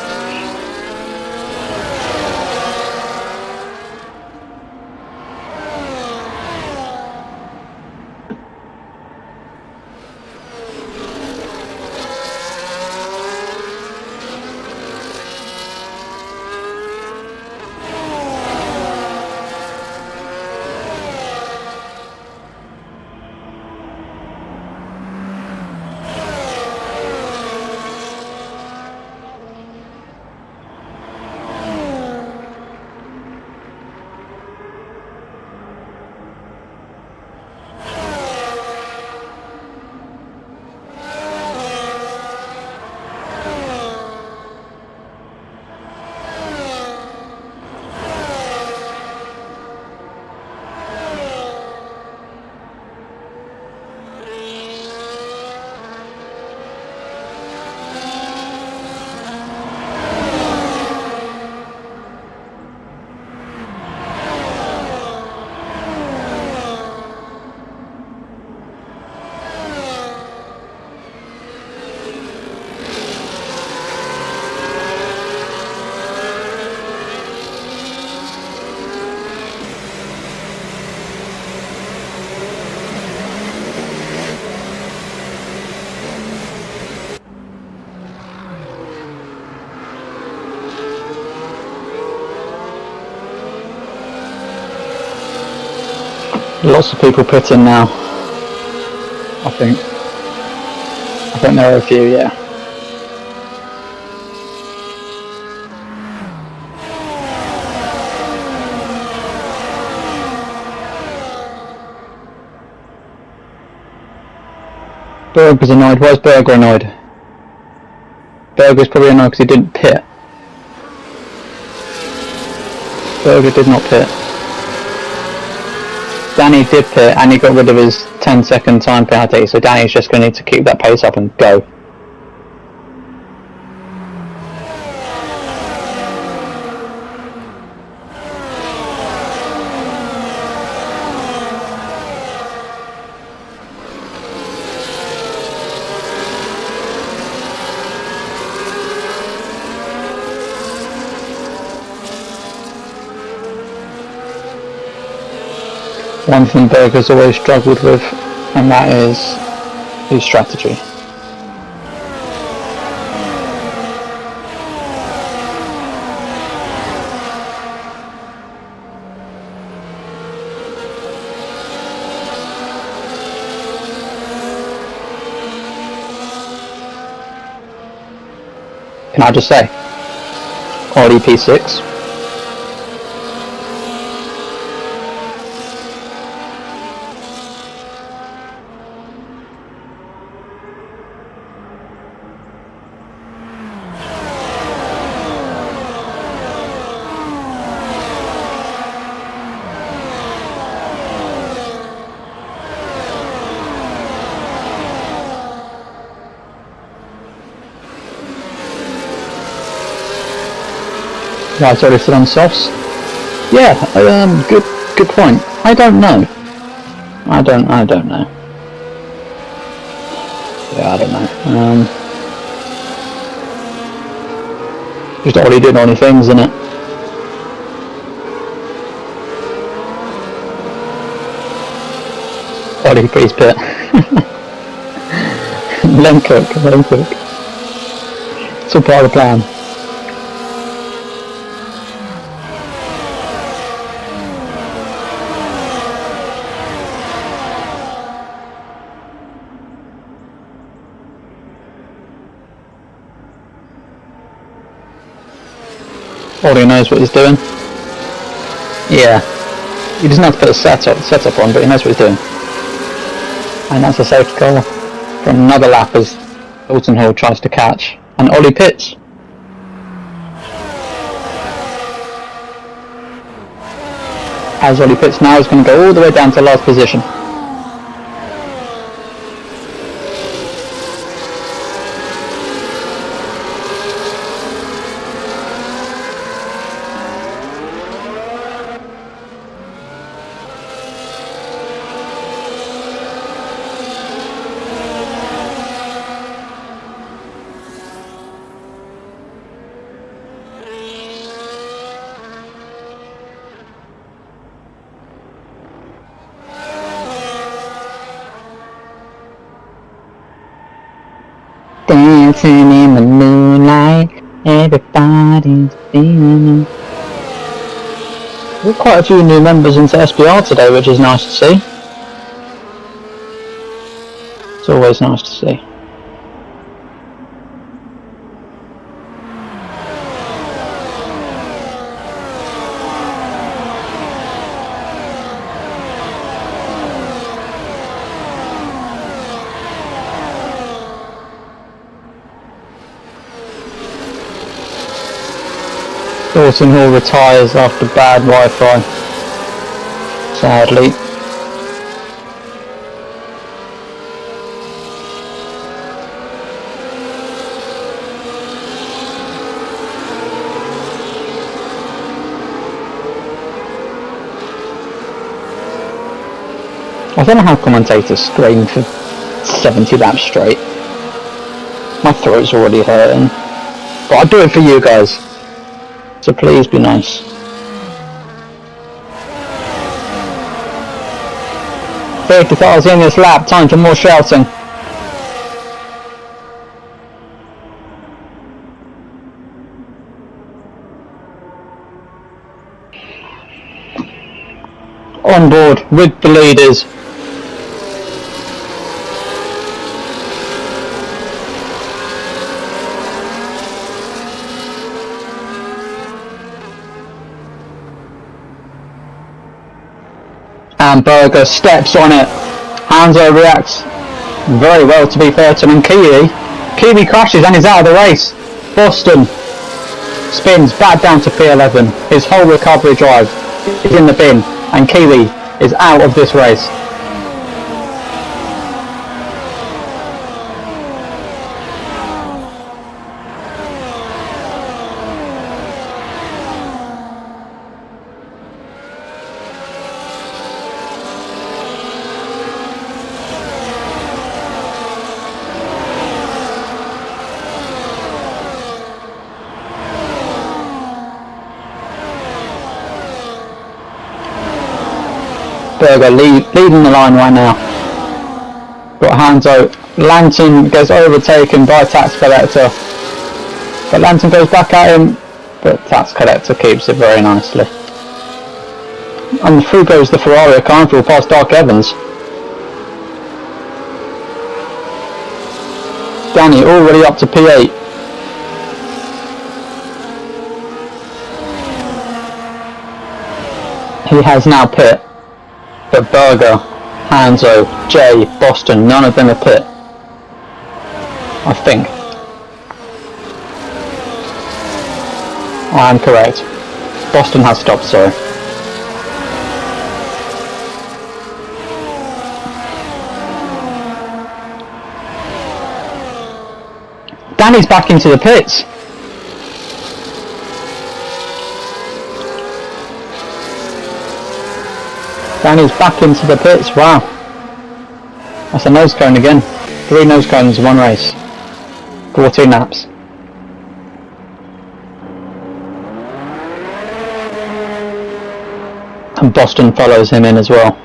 Lots of people pitting now. I think there are a few, yeah. Berger's annoyed. Why is Berger annoyed? Berger's probably annoyed because he didn't pit. Berger did not pit. Danny did pit, and he got rid of his 10-second time penalty, so Danny's just going to need to keep that pace up and go. One thing Berger's always struggled with, and that is his strategy. Can I just say, Audi P6, Right, already still on softs? Yeah, good point. I don't know. I don't know. Yeah, I don't know. Just Ollie doing Ollie things, isn't it? Ollie, please pit. Let him cook. It's all part of the plan. Ollie knows what he's doing. Yeah. He doesn't have to put a setup on, but he knows what he's doing. And that's a safety car from another lap as Hilton Hall tries to catch. And Ollie pits. As Ollie pits now, he's going to go all the way down to last position. Dancing in the moonlight, everybody's feeling it. We've got quite a few new members into SPR today, which is nice to see. It's always nice to see. Hilton Hall retires after bad Wi-Fi, sadly. I don't know how commentators scream for 70 laps straight. My throat's already hurting. But I'll do it for you guys. So please be nice. Safety cars in this lap, time for more shouting. On board with the leaders. And Berger steps on it. Hanzo reacts very well, to be fair to him. Kiwi crashes and is out of the race. Boston spins back down to P11. His whole recovery drive is in the bin, and Kiwi is out of this race. Berger leading the line right now. Got Hanzo. Lantern gets overtaken by Tax Collector. But Lantern goes back at him. But Tax Collector keeps it very nicely. And through goes the Ferrari Carnival past Dark Evans. Danny already up to P8. He has now pit. But Berger, Hanzo, Jay, Boston, none of them are pit. I think. I am correct. Boston has stopped, sorry. Danny's back into the pits. Danny's back into the pits. Wow. That's a nose cone again. 3 nose cones in one race. 14 laps. And Boston follows him in as well.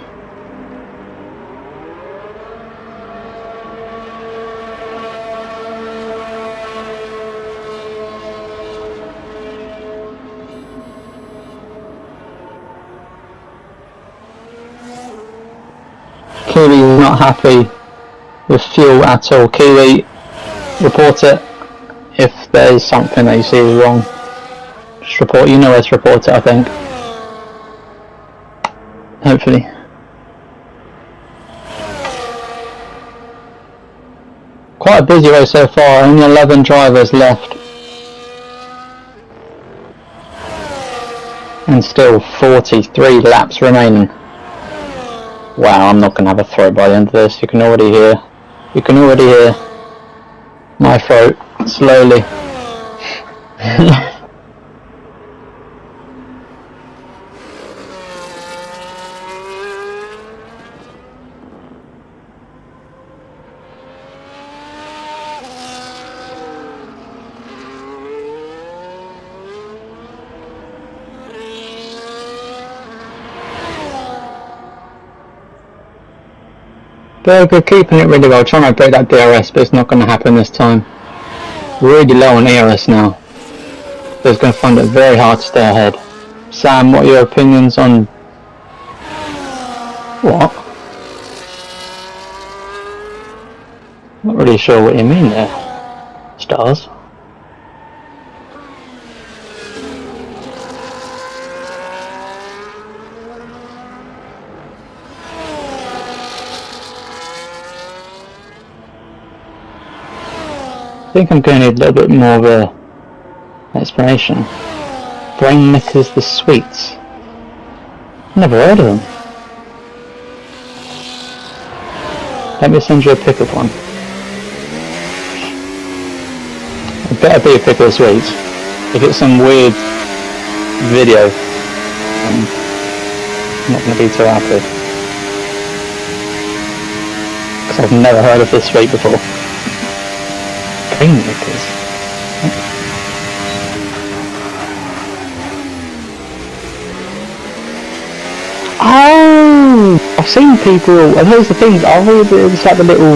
Kiwi is not happy with fuel at all. Kiwi, report it if there is something that you see is wrong. Just report, you know where to report it, I think. Hopefully. Quite a busy race so far, only 11 drivers left. And still 43 laps remaining. Wow, I'm not going to have a throat by the end of this. You can already hear my throat slowly. Berger keeping it really well, trying to break that DRS, but it's not going to happen this time. Really low on ERS now. So it's going to find it very hard to stay ahead. Sam, what are your opinions on... What? Not really sure what you mean there, Stars. I think I'm going to need a little bit more of a explanation. Brain Knickers the Sweets. Never heard of them. Let me send you a pic of one. It better be a pic of the sweets. If it's some weird video, I'm not going to be too happy. Because I've never heard of this sweet before. Brain Knickers. Oh! I've seen people, and those are the things, it's like the little,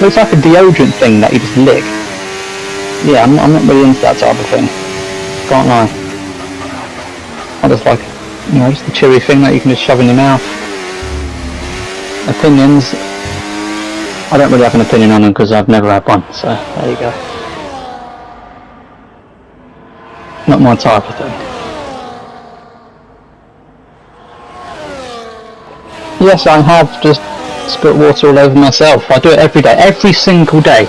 looks like a deodorant thing that you just lick. Yeah, I'm not really into that type of thing. Can't lie. I just like, you know, just the chewy thing that you can just shove in your mouth. Opinions. I don't really have an opinion on them because I've never had one, so there you go. Not my type of thing. Yes, I have just spilt water all over myself. I do it every day, every single day.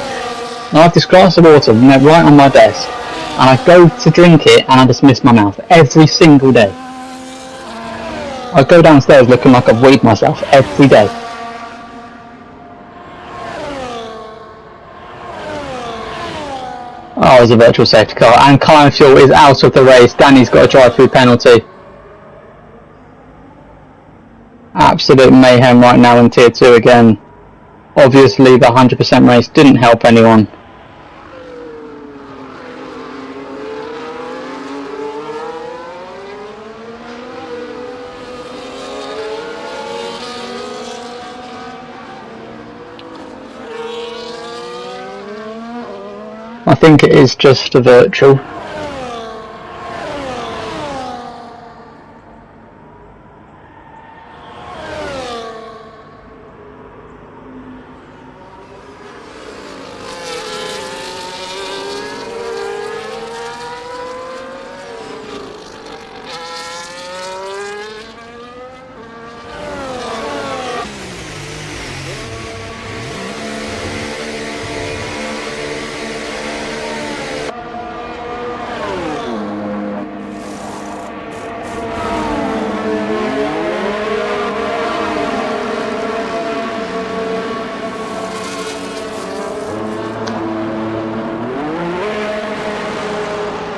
I have this glass of water right on my desk, and I go to drink it and I just miss my mouth every single day. I go downstairs looking like I've weed myself every day. Oh, it's a virtual safety car, and Kyle Fuel is out of the race. Danny's got a drive-through penalty. Absolute mayhem right now in Tier 2 again. Obviously the 100% race didn't help anyone. I think it is just a virtual.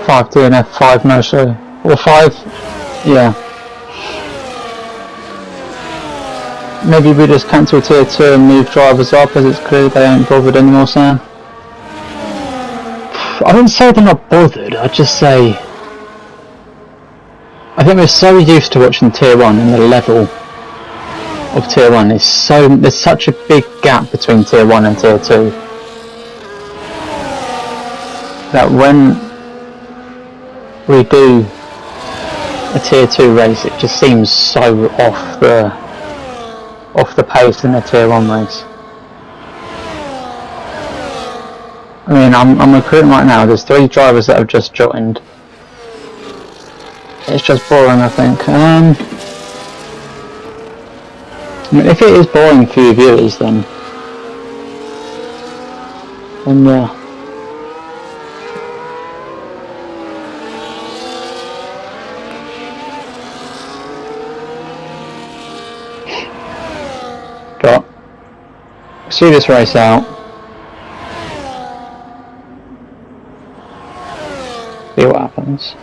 Five DNF, 5 no show, or 5, yeah. Maybe we just cancel tier 2 and move drivers up, as it's clear they ain't bothered anymore, Sam. I don't say they're not bothered, I just say... I think we're so used to watching tier 1 and the level of tier 1 is so... There's such a big gap between tier 1 and tier 2 that when we do a tier 2 race, it just seems so off the pace in a tier 1 race. I mean, I'm recruiting right now. There's 3 drivers that have just joined. It's just boring, I think. I mean, if it is boring for you viewers, then yeah. But see this race out. See what happens.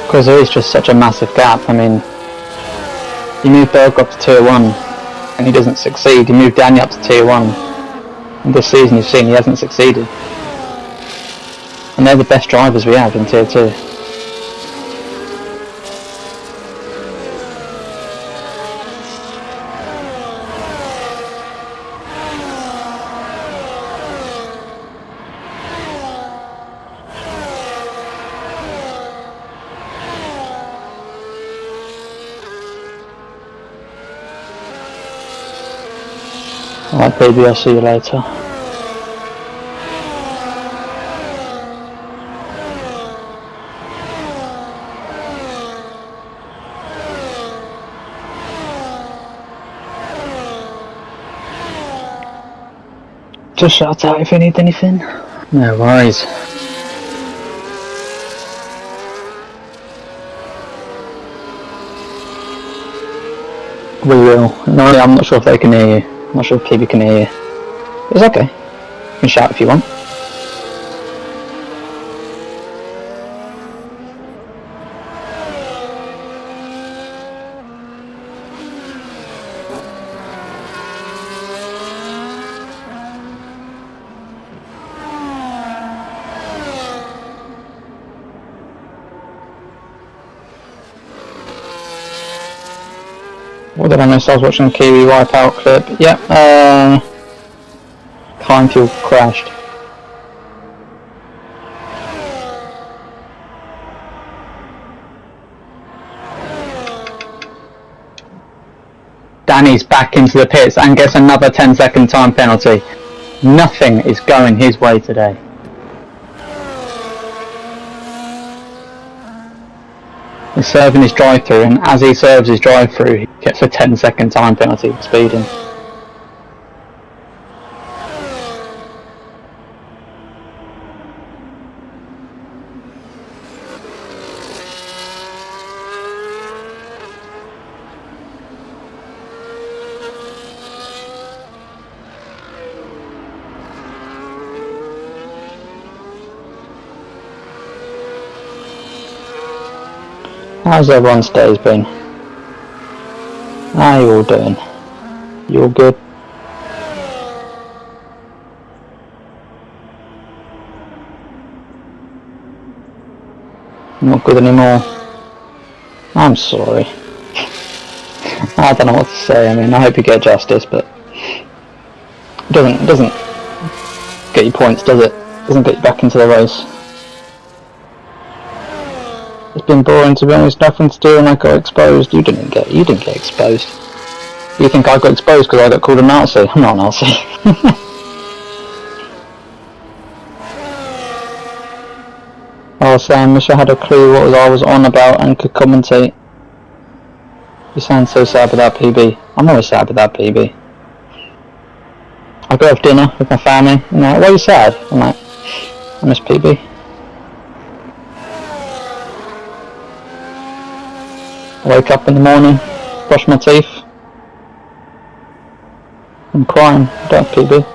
Because there is just such a massive gap. I mean, you move Berg up to tier 1 and he doesn't succeed. You move Danny up to tier 1 and this season you've seen he hasn't succeeded. And they're the best drivers we have in tier 2. Alright baby, I'll see you later. Just shout out if you need anything. No worries. We will. No, I'm not sure if they can hear you. I'm not sure if PB can hear you. It's okay. You can shout if you want. What did I miss? I was watching a Kiwi Wipeout clip. Yep, Kind Fuel crashed. Danny's back into the pits and gets another 10-second time penalty. Nothing is going his way today. He's serving his drive-through, and as he serves his drive-through, he gets a 10-second time penalty for speeding. How's everyone's days been? How you all doing? You all good? Not good anymore. I'm sorry. I don't know what to say. I mean, I hope you get justice, but it doesn't get you points, does it? Doesn't get you back into the race. It's been boring, to be honest. Nothing to do, and I got exposed. You didn't get exposed. You think I got exposed because I got called a Nazi? I'm not a Nazi. Oh Sam, wish I had a clue what I was on about and could commentate. You sound so sad without PB. I'm always sad without PB. I go have dinner with my family and they're like, why are you sad? I'm like, I miss PB. I wake up in the morning, brush my teeth. I'm crying, I don't have PB.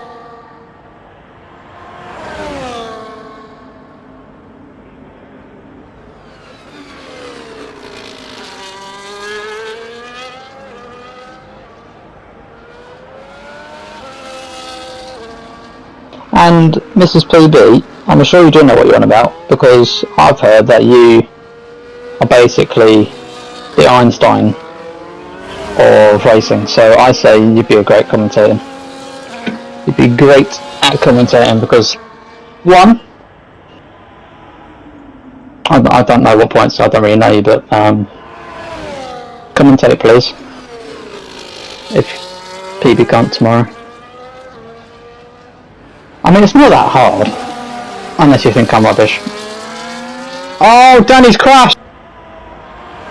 And Mrs. PB, I'm sure you do know what you're on about, because I've heard that you are basically the Einstein of racing. So I say you'd be a great commentator. You'd be great at commentating because, one, I don't know what points, I don't really know you, but commentate please. If PB can't tomorrow. I mean, it's not that hard, unless you think I'm rubbish. Oh, Danny's crashed!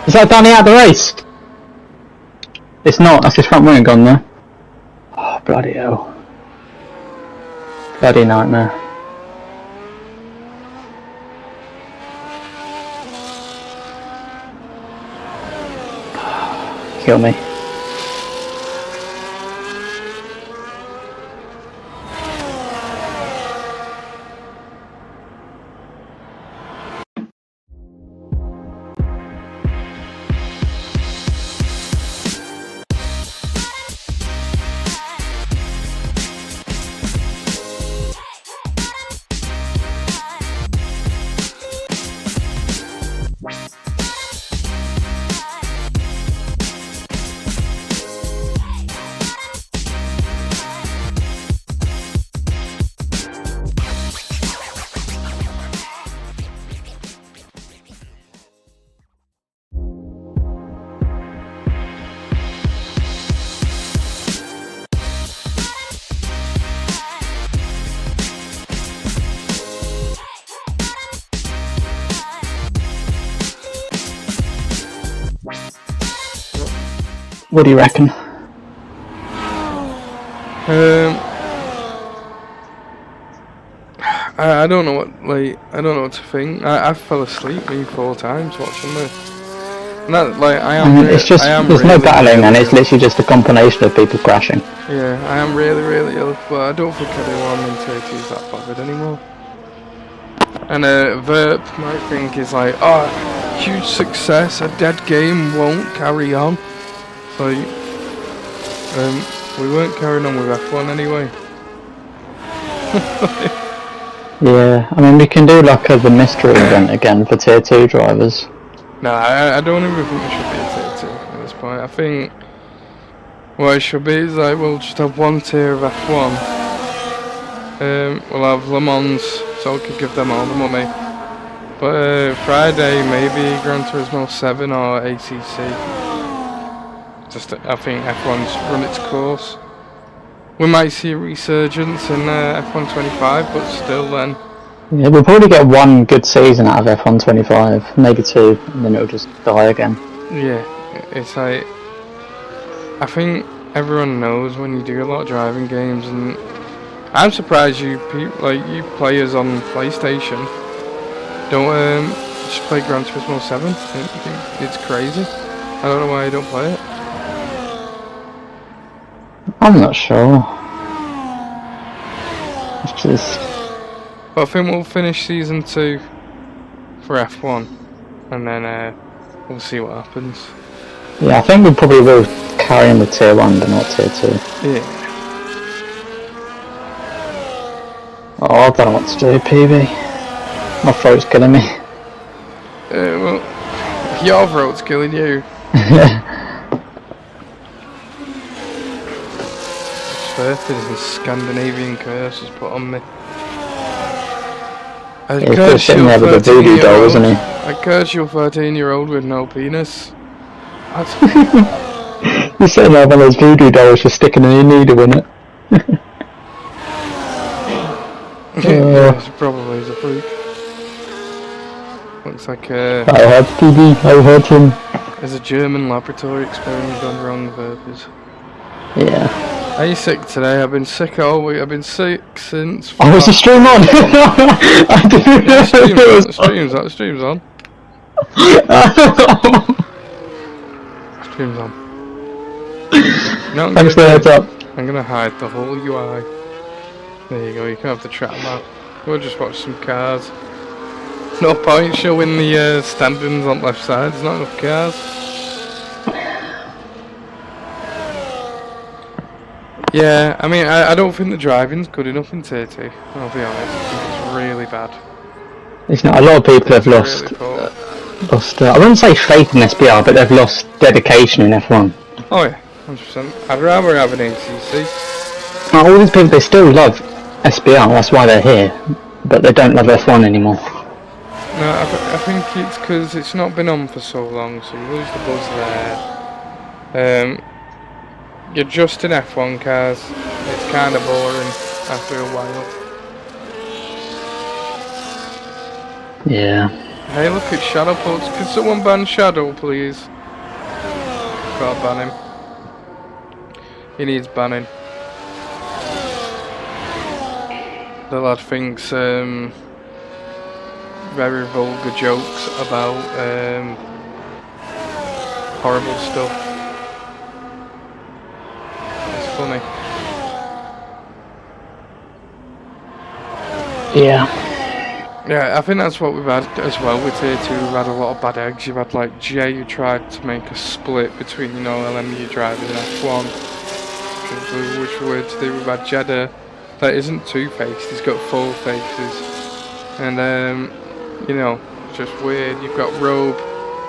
Is that Danny out the race? It's not, that's his front wing gone there. Oh, bloody hell. Bloody nightmare. Kill me. What do you reckon? I don't know what I don't know what to think. I fell asleep maybe 4 times watching this. Not like I am. It's just there's no battling, and it's literally just a combination of people crashing. Yeah, I am really ill, but I don't think anyone in Turkey is that bothered anymore. And Verp might think is like, oh, huge success, a dead game won't carry on. So we weren't carrying on with F1 anyway. Yeah, I mean we can do like the mystery event again for tier 2 drivers. No, I don't even think it should be a tier 2 at this point. I think what it should be is like we'll just have one tier of F1. We'll have Le Mans, so we could give them all the money. But Friday maybe Gran Turismo 7 or ACC. Just I think F1's run its course. We might see a resurgence in F1 25, but still then. Yeah, we'll probably get one good season out of F1 25, maybe 2, and then it'll just die again. Yeah, it's like I think everyone knows when you do a lot of driving games, and I'm surprised you players on PlayStation don't just play Gran Turismo 7. It's crazy. I don't know why you don't play it. I'm not sure. It's just... But I think we'll finish season 2 for F1, and then we'll see what happens. Yeah, I think we probably will carry on with tier 1 but not tier 2. Yeah. Oh, I don't know what to do, PB. My throat's killing me. Well, your throat's killing you. Surfing is a Scandinavian curse was put on me. I curse you, there with the voodoo doll, wasn't he? I curse you, 13-year-old with no penis. You're sitting there with one of those voodoo dolls just sticking a needle in it. Yes, probably is a freak. Looks like I heard PB, I heard him. There's a German laboratory experiment gone wrong with herpes. Yeah. Are you sick today? I've been sick all week. I've been sick since... Oh, is the stream on? I didn't know the stream's on. The stream's on. Stream's on. No, Thanks for the heads up. I'm gonna hide the whole UI. There you go, you can have the chat map. We'll just watch some cars. No point showing the standings on the left side, there's not enough cars. Yeah, I mean, I don't think the driving's good enough in Tier 2, I'll be honest. I think it's really bad. It's not, a lot of people have It's really lost, poor. I wouldn't say faith in SPR, but they've lost dedication in F1. Oh yeah, 100%. I'd rather have an ACC. All these people, they still love SPR, that's why they're here, but they don't love F1 anymore. No, I think it's because it's not been on for so long, so you lose the buzz there. You're just in F1 cars. It's kind of boring after a while. Yeah. Hey, look at Shadow Pulse. Can someone ban Shadow, please? Can't ban him. He needs banning. The lad thinks very vulgar jokes about horrible stuff. It's funny. Yeah. Yeah, I think that's what we've had as well with Tier 2. We've had a lot of bad eggs. You've had like Jay who tried to make a split between, you know, LMU drivers and F1, which were to do. We've had Jeddah that isn't two-faced, he's got four faces. And you know, just weird. You've got Robe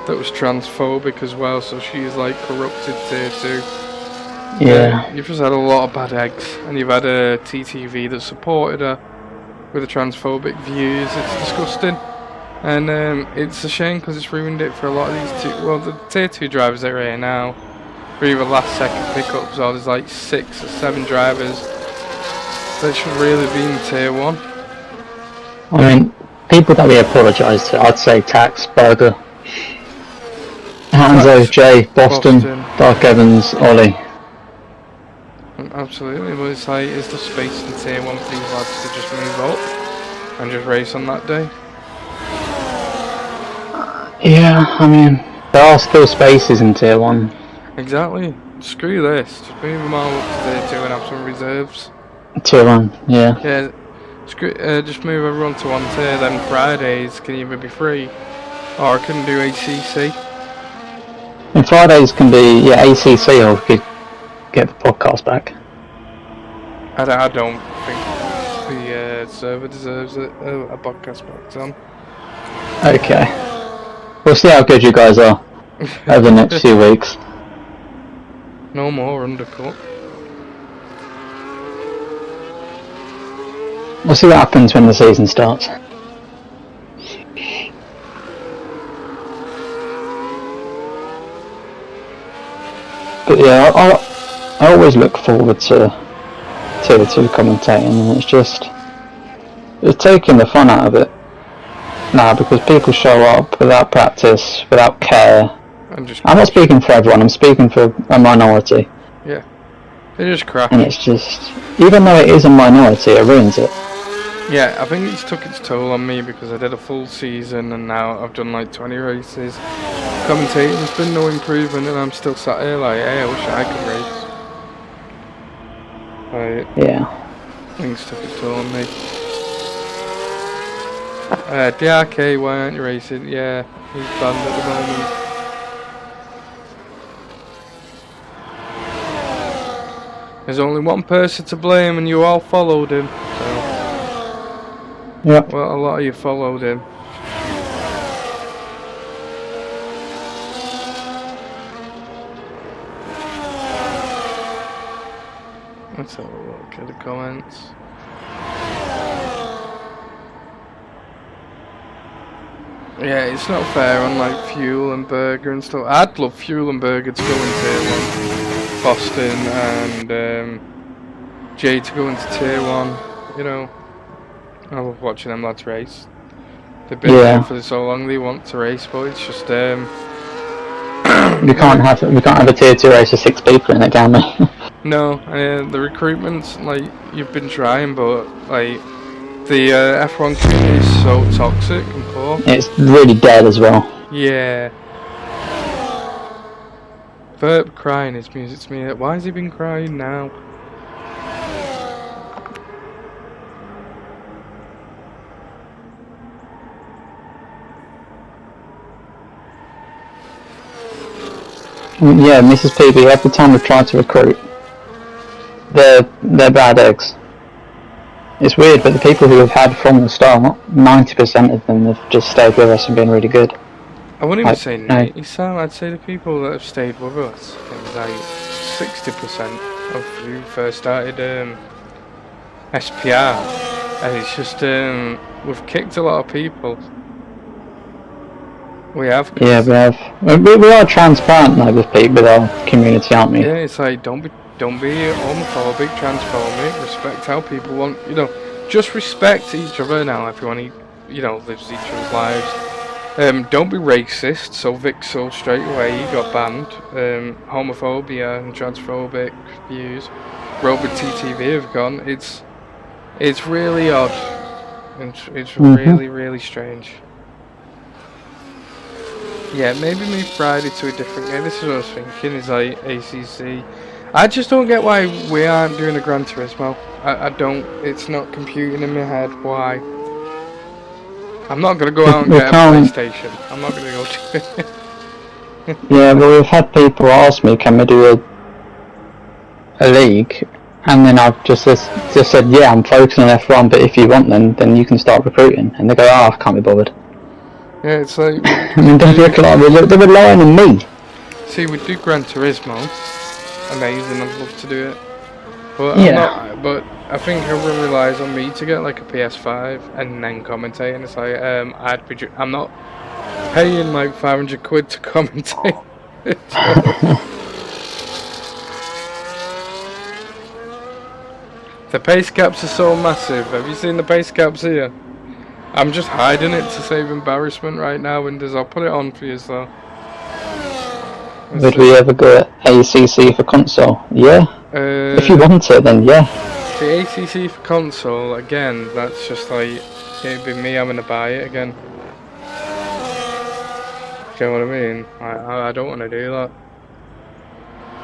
that was transphobic as well, so she's like corrupted Tier 2. Yeah. You've just had a lot of bad eggs, and you've had a TTV that supported her with the transphobic views. It's disgusting, and it's a shame because it's ruined it for a lot of these the Tier 2 drivers that are here now are either last second pickups, or there's like 6 or 7 drivers that should really be in Tier 1. I mean, people that we apologise to, I'd say Tax, Berger, Hanzo, Jay, Boston, Dark Evans, Ollie. Absolutely, but it's like, is there space in Tier 1 for these lads to just move up and just race on that day? Yeah, I mean, there are still spaces in Tier 1. Exactly. Screw this. Just move them all up to Tier 2 and have some reserves. Tier 1, yeah. Yeah. Just move everyone to 1 tier, then Fridays can either be free or I can do ACC. And Fridays can be, yeah, ACC, or we could get the podcast back. I don't think the server deserves a podcast back, Tom. Okay. We'll see how good you guys are over the next few weeks. No more undercut. We'll see what happens when the season starts. But yeah, I always look forward to Tier 2 commentating, and it's taking the fun out of it now, because people show up without practice, without care. I'm not speaking for everyone, I'm speaking for a minority. Yeah, they just crash. And it's just, even though it is a minority, it ruins it. Yeah, I think it's took its toll on me because I did a full season and now I've done like 20 races. Commentating, there's been no improvement, and I'm still sat here like, hey, I wish I could race. Yeah. Things took its toll on me. DRK, why aren't you racing? Yeah, he's banned at the moment. There's only one person to blame and you all followed him. So. Yep. Well, a lot of you followed him. Let's have a look at the comments. Yeah, it's not fair on like Fuel and Burger and stuff. I'd love Fuel and Burger to go in Tier 1. Boston and Jay to go into Tier 1. You know, I love watching them lads race. They've been there for so long. They want to race, but it's just we can't have a Tier 2 race with 6 people in it, can we? No, the recruitment's like, you've been trying, but like the F1 community is so toxic and poor. It's really dead as well. Yeah. Verb crying his music to me. Why has he been crying now? Yeah, Mrs. PB, every time we've tried to recruit, they're bad eggs. It's weird, but the people who have had from the start, 90% of them have just stayed with us and been really good. I wouldn't even say no. 90, Sam. I'd say the people that have stayed with us, things like 60% of who first started SPR. And it's just, we've kicked a lot of people. We have. Yeah, we have. We are transparent though with our community, aren't we? Yeah, it's like don't be homophobic, transphobic. Respect how people want. Just respect each other now. Everyone, lives each other's lives. Don't be racist. So Vic Soul straight away he got banned. Homophobia and transphobic views. Robert TTV have gone. It's really odd. It's really, really strange. Yeah, maybe move Friday to a different game. This is what I was thinking, is like ACC. I just don't get why we aren't doing a Gran Turismo. I don't, it's not computing in my head why. I'm not going to go out and get a PlayStation. I'm not going to go do it. Yeah, but we've had people ask me, can we do a league? And then I've just said, yeah, I'm focusing on F1, but if you want them, then you can start recruiting. And they go, I can't be bothered. Yeah, it's like... I mean, don't look like they're relying on me. See, we do Gran Turismo. Amazing, I'd love to do it. But yeah. But I think everyone relies on me to get like a PS5 and then commentate. And it's like, I'm not paying like 500 quid to commentate. The pace caps are so massive. Have you seen the pace caps here? I'm just hiding it to save embarrassment right now, Windows. I'll put it on for you, so. Would we ever go ACC for console? Yeah. If you want it, then yeah. The ACC for console, again, that's just like, it'd be me having to buy it again. Do you know what I mean? I don't want to do that.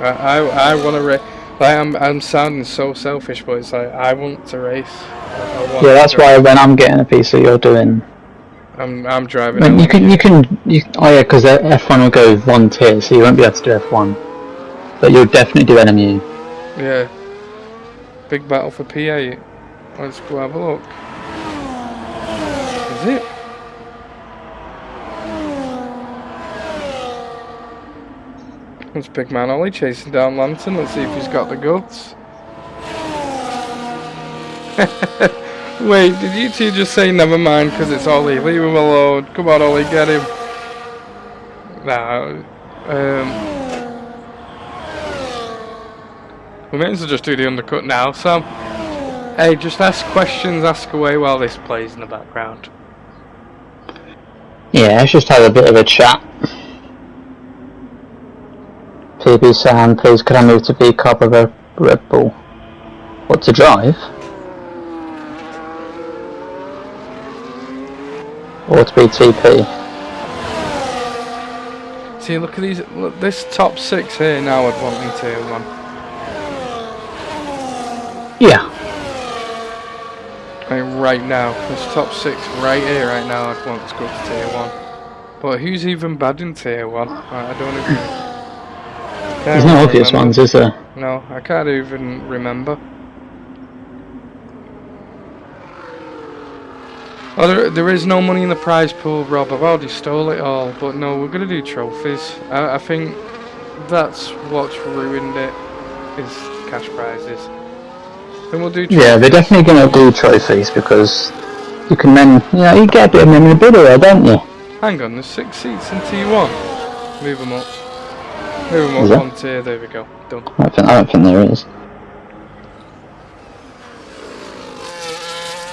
I want to race. Like, I'm sounding so selfish, but it's like, I want to race. Yeah, that's why when I'm getting a PC, you're doing. I'm driving. I mean, you can. Oh yeah, because F1 will go one tier, so you won't be able to do F1. But you'll definitely do NMU. Yeah. Big battle for P8. Let's go have a look. Is it? It's Big Man Ollie chasing down Lantern. Let's see if he's got the guts. Wait, did you two just say never mind because it's Ollie? Leave him alone. Come on, Ollie, get him. Nah. We may as well just do the undercut now, Sam. Hey, just ask questions, ask away while this plays in the background. Yeah, let's just have a bit of a chat. PB Sam, please could I move to B Cup of a Red Bull? What, to drive? Or to be TP? See, look at these. Look, this top 6 here now I'd want in tier 1. Yeah. I mean, right now, this top 6 right here, right now, I'd want to go to tier 1. But who's even bad in tier 1? I don't even. There's no obvious ones, is there? No, I can't even remember. Oh, there is no money in the prize pool, Rob. I've already stole it all. But no, we're going to do trophies. I think that's what's ruined it, is cash prizes. Then we'll do trophies. Yeah, they're definitely going to do trophies because you can then, you get a bit of memorabilia, don't you? Hang on, there's 6 seats in T1. Move them up. Move them up 1 tier, there we go. Done. I don't think there is.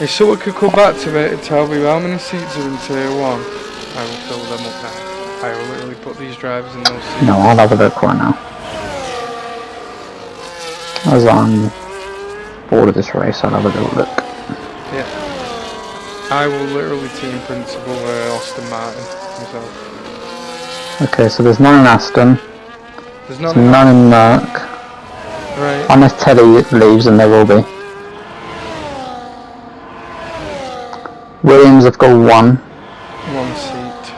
If someone could come back to me and tell me how many seats are in tier 1, I will fill them up now. I will literally put these drivers in those seats. No, I'll have a look right now. As I'm bored of this race, I'll have a little look. Yeah. I will literally team principal Aston Martin myself. Okay, so there's none in Aston. There's none in Merc. Right. Unless Teddy leaves, and there will be. Williams have got 1. 1 seat.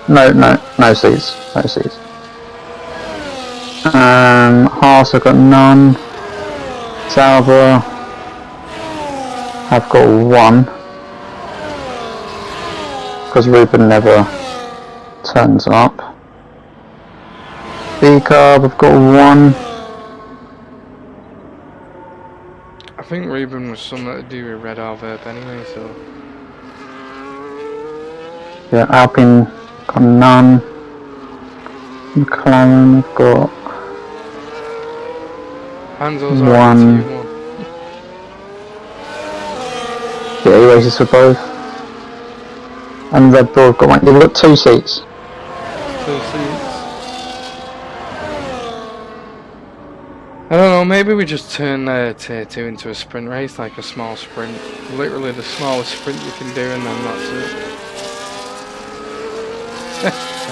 No seats. No seats. Haas have got none. Sauber, I've got 1. Because Ruben never turns up. B-Carb, I've got 1. I think Reuben was something to do with Red Verb anyway, so. Yeah, Alpine, got none. McLaren, I've got Hansel's 1. already 2-1. Yeah, he races for both. And Red Bull, I've got 1. You've got 2 seats. 2 seats. I don't know, maybe we just turn tier 2 into a sprint race, like a small sprint. Literally the smallest sprint you can do, and then that's it. I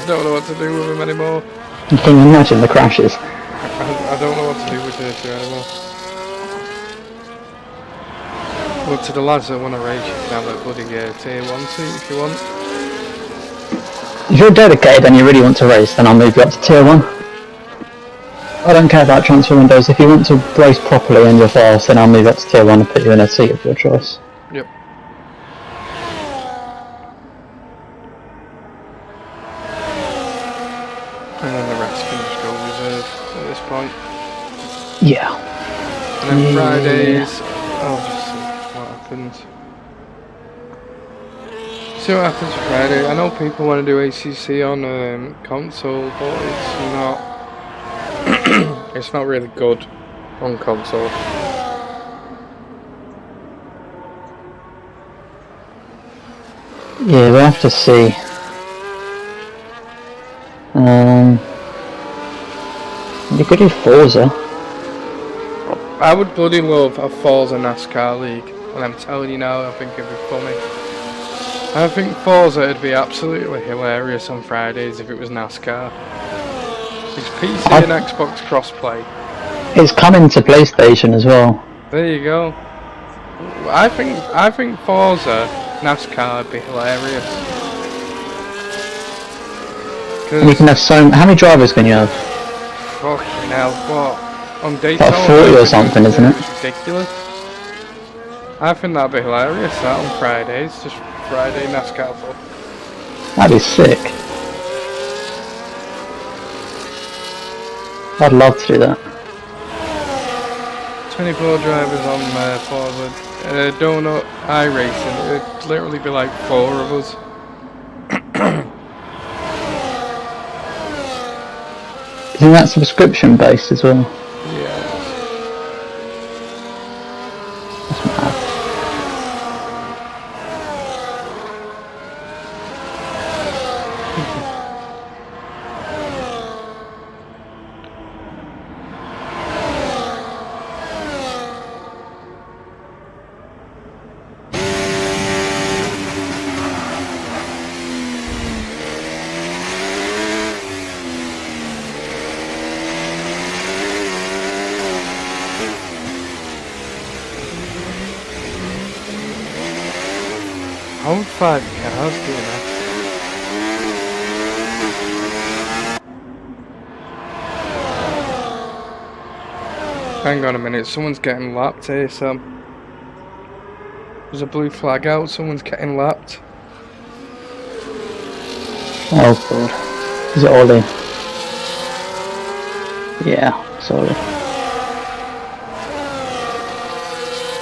don't know what to do with him anymore. Can you imagine the crashes? I don't know what to do with tier 2 anymore. But to the lads that want to race, you can have a bloody tier 1 seat if you want. If you're dedicated and you really want to race, then I'll move you up to tier 1. I don't care about transfer windows. If you want to race properly and you're fast, then I'll move up to tier 1 and put you in a seat of your choice. Yep. And then the rest can just go reserve at this point. Yeah. And then Fridays, I'll just see what happens. See what happens for Friday. I know people want to do ACC on console, but it's not. It's not really good on console. Yeah, we'll have to see. You could do Forza. I would bloody love a Forza NASCAR league, and I'm telling you now, I think it'd be funny. I think Forza would be absolutely hilarious on Fridays if it was NASCAR. It's PC and Xbox crossplay. It's coming to PlayStation as well. There you go. I think Forza NASCAR would be hilarious. And you can have how many drivers can you have? Fucking hell, what? On Daytona? Like 40 or something, isn't it? It's ridiculous. I think that'd be hilarious, that on Fridays. Just Friday NASCAR fun. That'd be sick. I'd love to do that. 24 drivers on Forza. Donut iRacing. It'd literally be like 4 of us. Isn't that subscription based as well? Yeah. That's mad. How 5 cars doing that? Hang on a minute, someone's getting lapped here, Sam. There's a blue flag out, someone's getting lapped. Oh god. Is it Ollie? Yeah, sorry.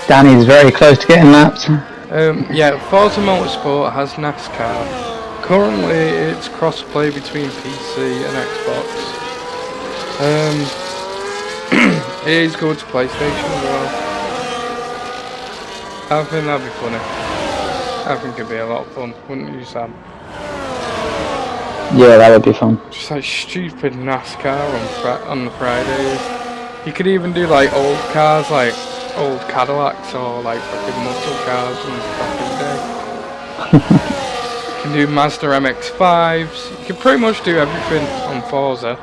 Danny's very close to getting lapped. Yeah, Forza Motorsport has NASCAR. Currently, it's cross-play between PC and Xbox. It is going to PlayStation as well. I think that'd be funny. I think it'd be a lot of fun, wouldn't you, Sam? Yeah, that would be fun. Just like stupid NASCAR on the Fridays. You could even do like old cars, like old Cadillacs or like fucking muscle cars from back in the day. You can do Mazda MX-5s. You can pretty much do everything on Forza.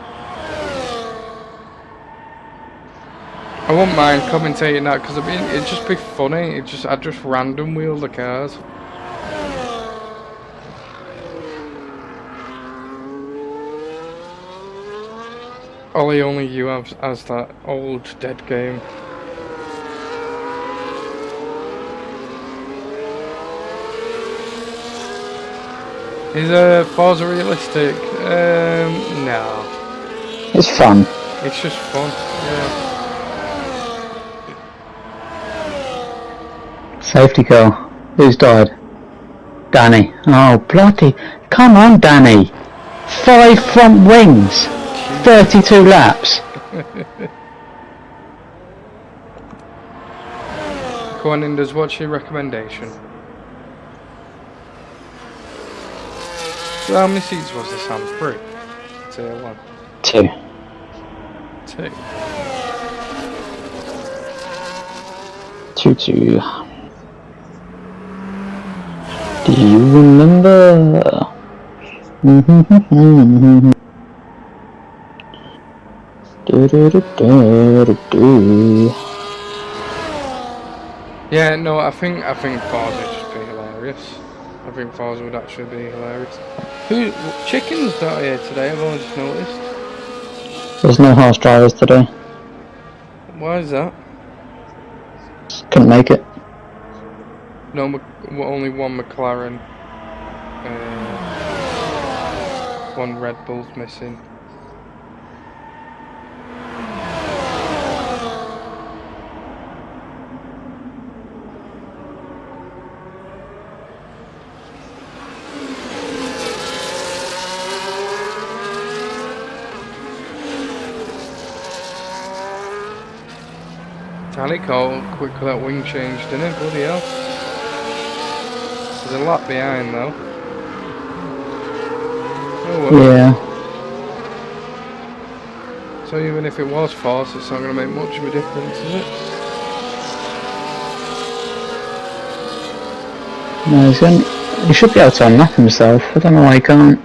I wouldn't mind commentating that because I mean it'd just be funny. I'd just random wheel the cars. Ollie, only you has that old dead game. Is Forza realistic? No. It's fun. It's just fun. Yeah. Safety car. Who's died? Danny. Oh, bloody. Come on, Danny. 5 front wings. 32 laps. Go on, Indus, what's your recommendation? So how many seats was this on? 3? Tier 1. 2. 2. 2. Do you remember? Yeah, no, I think Forza would just be hilarious. I think Forza would actually be hilarious. Chicken's not here today, I've only just noticed. There's no horse drivers today. Why is that? Couldn't make it. No, only one McLaren. One Red Bull's missing. Tally call quickly that wing change, didn't it? Bloody hell. There's a lot behind though. Oh well. Yeah. So even if it was forced, it's not going to make much of a difference, is it? No, he should be able to unlock himself. I don't know why he can't.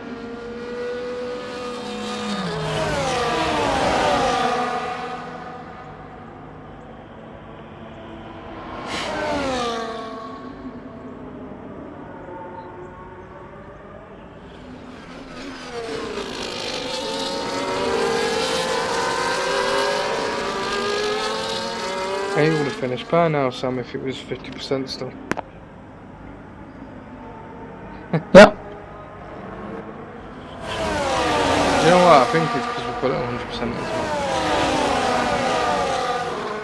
He would have finished by now, Sam, if it was 50% still. Yep. You know what? I think it's because we put it 100% as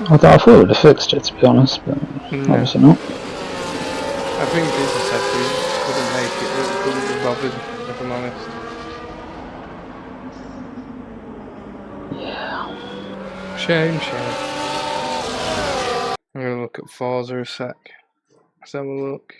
well. I thought it would have fixed it, to be honest, but obviously not. I think people said we couldn't make it, we couldn't be bothered, if I'm honest. Yeah. Shame. I'm going to look at Forza a sec. Let's have a look.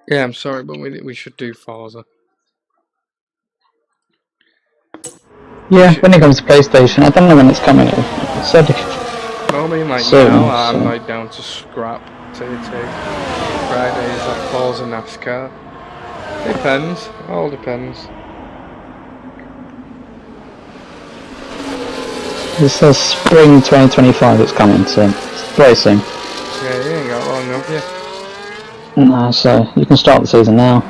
Yeah, I'm sorry, but we should do Forza. Yeah, when it comes to PlayStation, I don't know when it's coming. It said Well, I mean, like soon, now, I'm so. like down to scrap Tier 2. Fridays at Forza NASCAR. Depends, all depends. It says spring 2025 it's coming, so it's very soon. Yeah, you ain't got long, have you? No, so you can start the season now.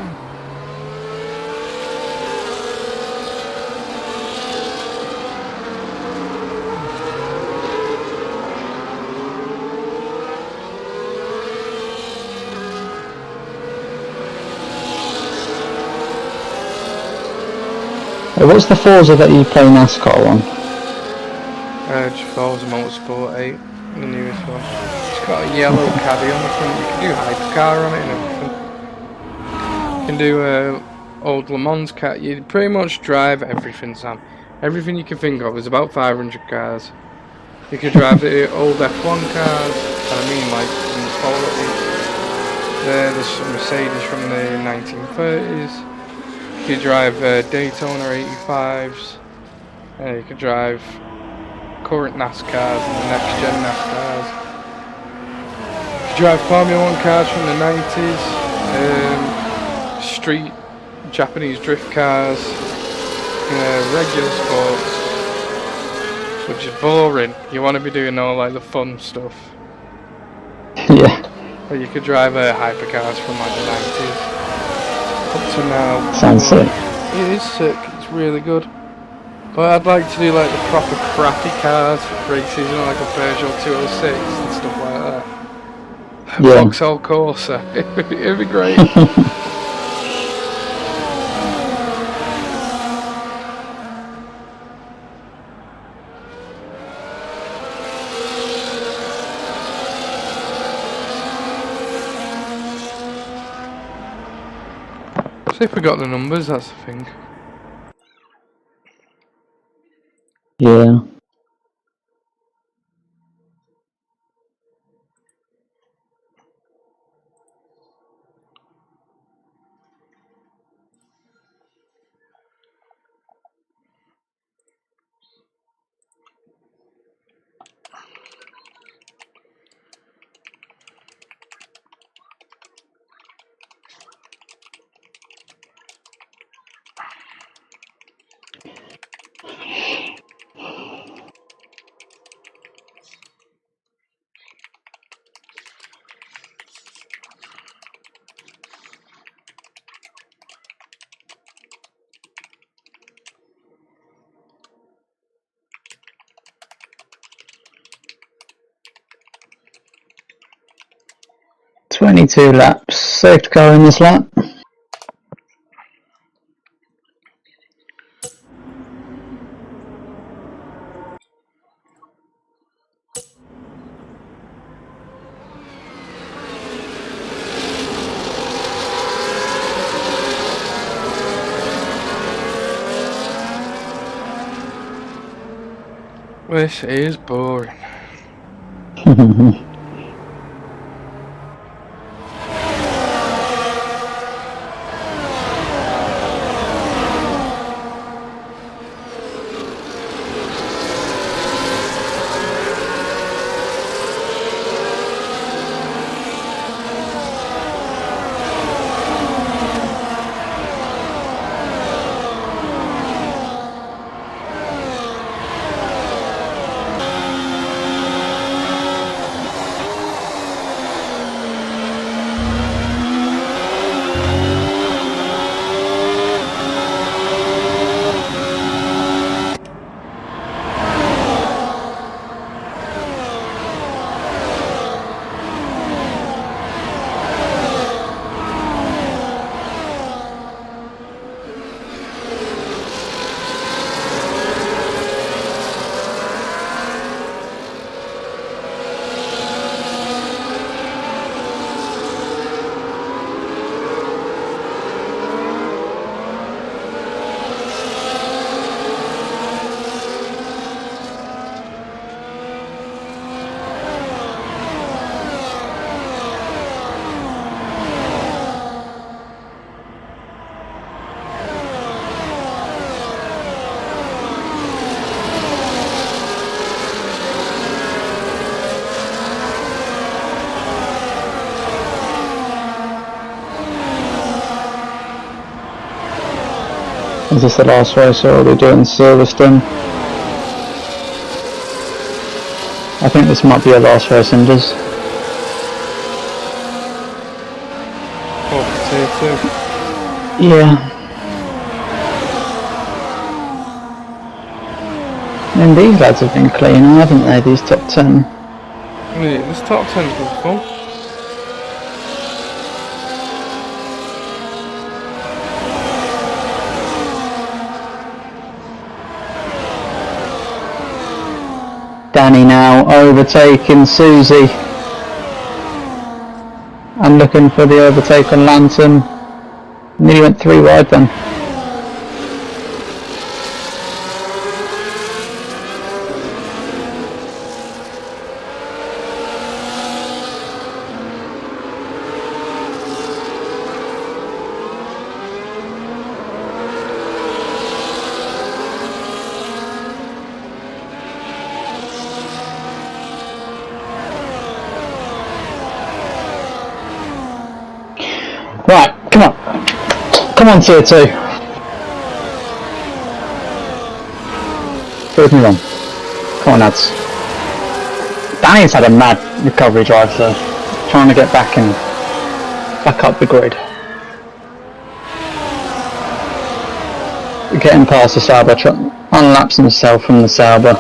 Hey, what's the Forza that you play NASCAR on? Just Forza Motorsport 8, the newest one. It's got a yellow caddy on the front. You can do hypercar on it and everything. You can do old Le Mans cat. You pretty much drive everything, Sam. Everything you can think of. There's about 500 cars. You could drive the old F1 cars, and I mean like from the 40s. There's some Mercedes from the 1930s. You could drive Daytona 85s. You could drive current NASCARs and the next gen NASCARs. You could drive Formula 1 cars from the 90s. Street Japanese drift cars. Regular sports. which is boring. You want to be doing all like the fun stuff. Yeah. But you could drive hypercars from like the 90s up to now. Sounds sick. It is sick. It's really good. But I'd like to do like the proper crappy cars races, you know, like a Peugeot 206 and stuff like that. Yeah. Vauxhall Corsa. It'd be great. See if we got the numbers, that's the thing. Yeah. "22 laps. Safe to go in this lap." This is boring. Is this the last race, or are we doing Silverstone? I think this might be our last race, Indus. Oh, tier 2. Yeah. I mean, these lads have been clean, haven't they, these top 10? Yeah, this top 10's been fun. Danny now overtaking Susie and looking for the overtake on Lantern. Nearly went 3 wide then. Right, come on. Come on, tier 2. Prove me wrong. Come on, lads. Danny's had a mad recovery drive though. Trying to get back up the grid. Getting past the Sauber truck, unlaps himself from the Sauber.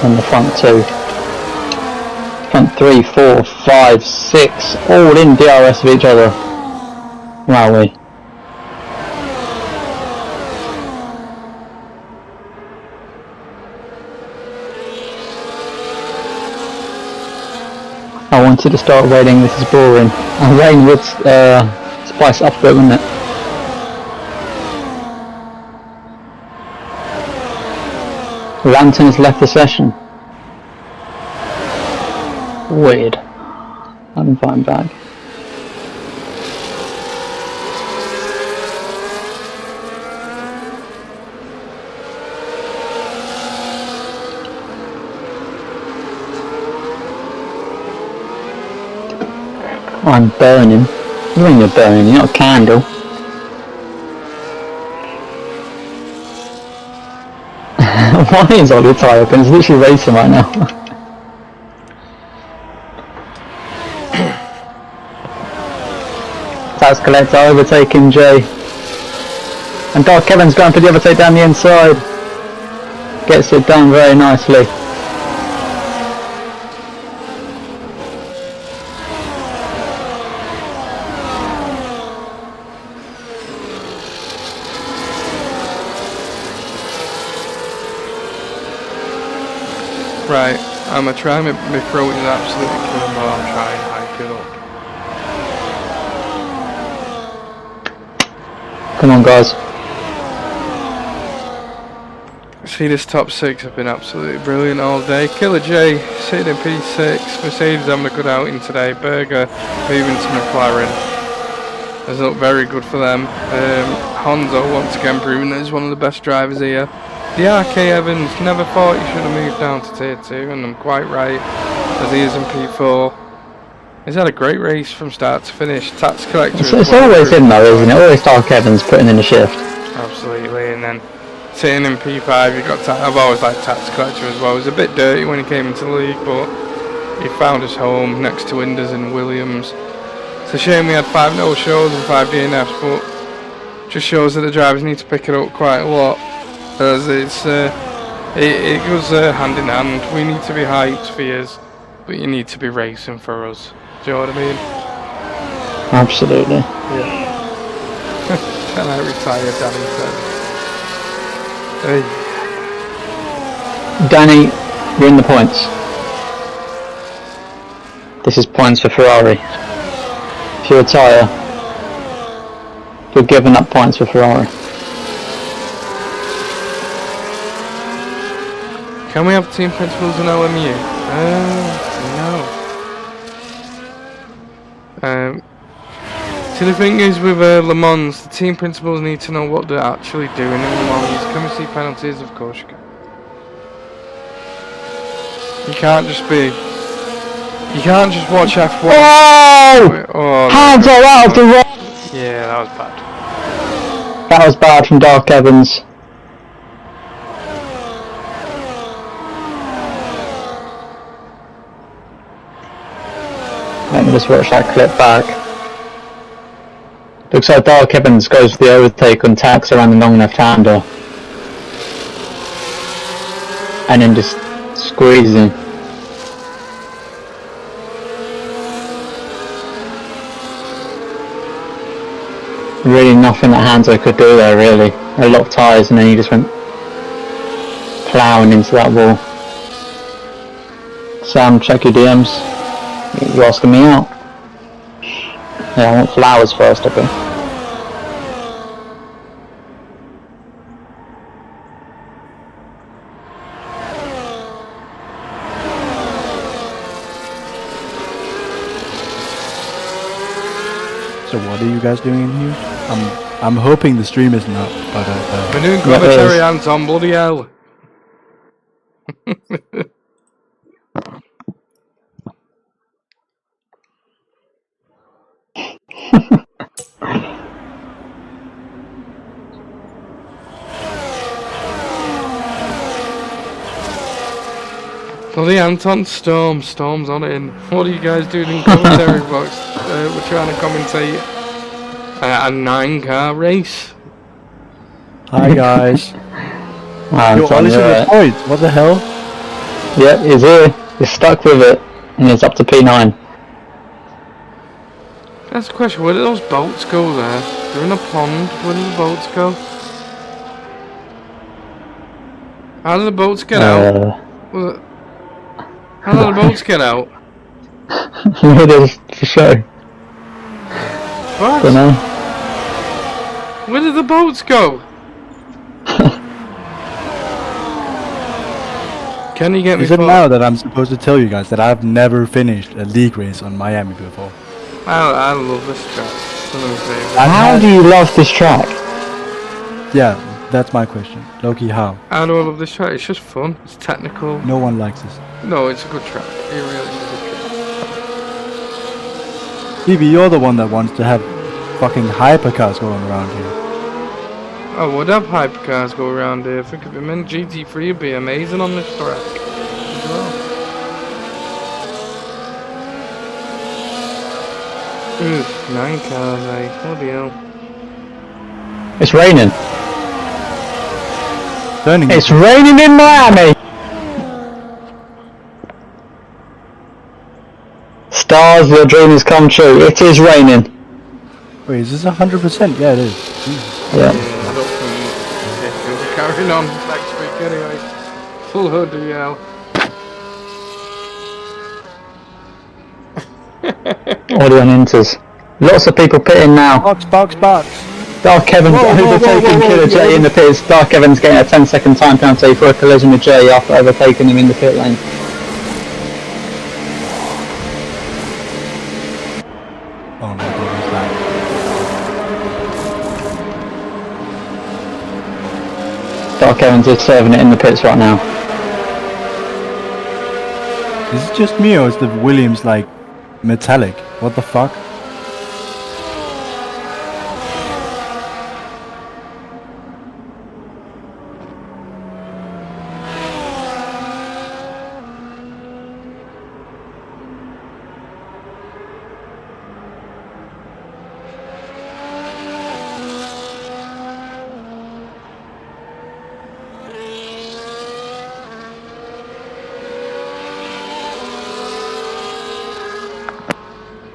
And the front two. Front 3, 4, 5, 6, all in DRS of each other. Wowee. I wanted to start raining, this is boring. And rain would spice up a bit, wouldn't it? Lantern has left the session. Weird. I can find back. I'm burning. What do you mean you're burning? You're not a candle. Why is all your tyre open? It's literally racing right now. Tax collector overtaking Jay. And Dark Kevin's going for the overtake down the inside. Gets it done very nicely. Right, I'm gonna try my throat is absolutely killing while I'm trying to hype it up. Come on, guys. See, this top 6 have been absolutely brilliant all day. Killer J sitting in P6, Mercedes having a good outing today, Berger moving to McLaren. Has looked very good for them. Honzo once again proving that he's one of the best drivers here. The RK Evans, never thought he should have moved down to tier 2, and I'm quite right, as he is in P4. He's had a great race from start to finish. Tax collector. It's always him though, isn't it? Always Dark Evans putting in a shift. Absolutely, and then sitting in P5, you've got I've always liked Tax collector as well. He was a bit dirty when he came into the league, but he found his home next to Inders and Williams. It's a shame we had 5 no-shows and 5 DNFs, but just shows that the drivers need to pick it up quite a lot. As it goes hand in hand. We need to be hyped for years, but you need to be racing for us. Do you know what I mean? Absolutely. Yeah. Can I retire, Danny said. Hey. Danny, you're in the points. This is points for Ferrari. If you retire, you're giving up points for Ferrari. Can we have team principals in OMU? No. See, the thing is with Le Mans, the team principals need to know what they're actually doing in Le Mans. Can we see penalties? Of course you can. You can't just watch F1. Oh! Hands are out of the road! Yeah, that was bad. That was bad from Dark Evans. Let me just watch that clip back. Looks like Dark Evans goes for the overtake on Tax around the long left-hander. And then just squeezing. Really nothing that Hanzo could do there, really. A lot of tyres and then he just went ploughing into that wall. Sam, check your DMs. You're asking me out. Yeah, I want flowers first, I think. So what are you guys doing in here? I'm hoping the stream isn't up, but we're doing commentary hands on, bloody hell. Bloody Anton, Storm's on in. What are you guys doing in commentary box? We're trying to commentate a 9-car race. Hi guys. Yo, Anton, Ollie's you're in the right. point. What the hell? Yep, he's here. He's stuck with it. And he's up to P9. That's the question, where do those boats go there? They're in a pond, where do the boats go? How do the boats get out? How do the boats get out? It is for sure. What? Don't know. Where do the boats go? Can you get me Is it for- now that I'm supposed to tell you guys that I've never finished a league race on Miami before? I love this track. It's one of my favourites. How do you love this track? Yeah, that's my question. Loki, how? How do I love this track? It's just fun. It's technical. No one likes this. No, it's a good track. It really is a good track. Evie, you're the one that wants to have fucking hypercars going around here. I would have hypercars go around here. Think of it, man. GT3 would be amazing on this track as well. Ooh, 9 cars, eh? Bloody hell. It's raining. Turning It's raining in Miami. Stars, your dream has come true. It is raining. Wait, is this 100%? Yeah, it is. Yeah. I don't think we're carrying on next week anyway. Full hood, yeah. Audio on inters. Lots of people pitting now. Box. Dark Kevin's overtaking Killer J in the pits. Dark Kevin's getting a 10-second time penalty for a collision with J after overtaking him in the pit lane. Oh my god, who's that? Dark Kevin's just serving it in the pits right now. Is it just me or is the Williams like metallic? What the fuck?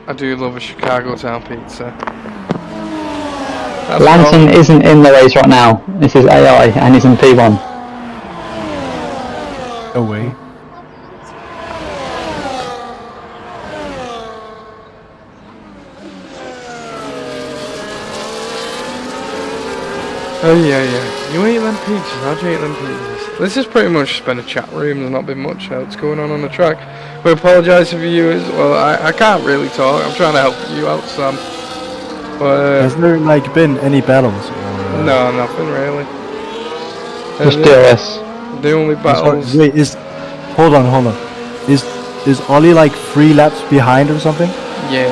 I do love a Chicago town pizza. Lanson isn't in the race right now. This is AI and he's in P1. No way. Oh yeah. You ate them pizzas, how'd you eat them pizzas? This has pretty much been a chat room, there's not been much else going on the track. We apologise to viewers, well I can't really talk, I'm trying to help you out Sam. But Has there like been any battles? Or, no, nothing really. Just DOS. The only battles... Wait, hold on. Is Ollie like 3 laps behind or something? Yeah.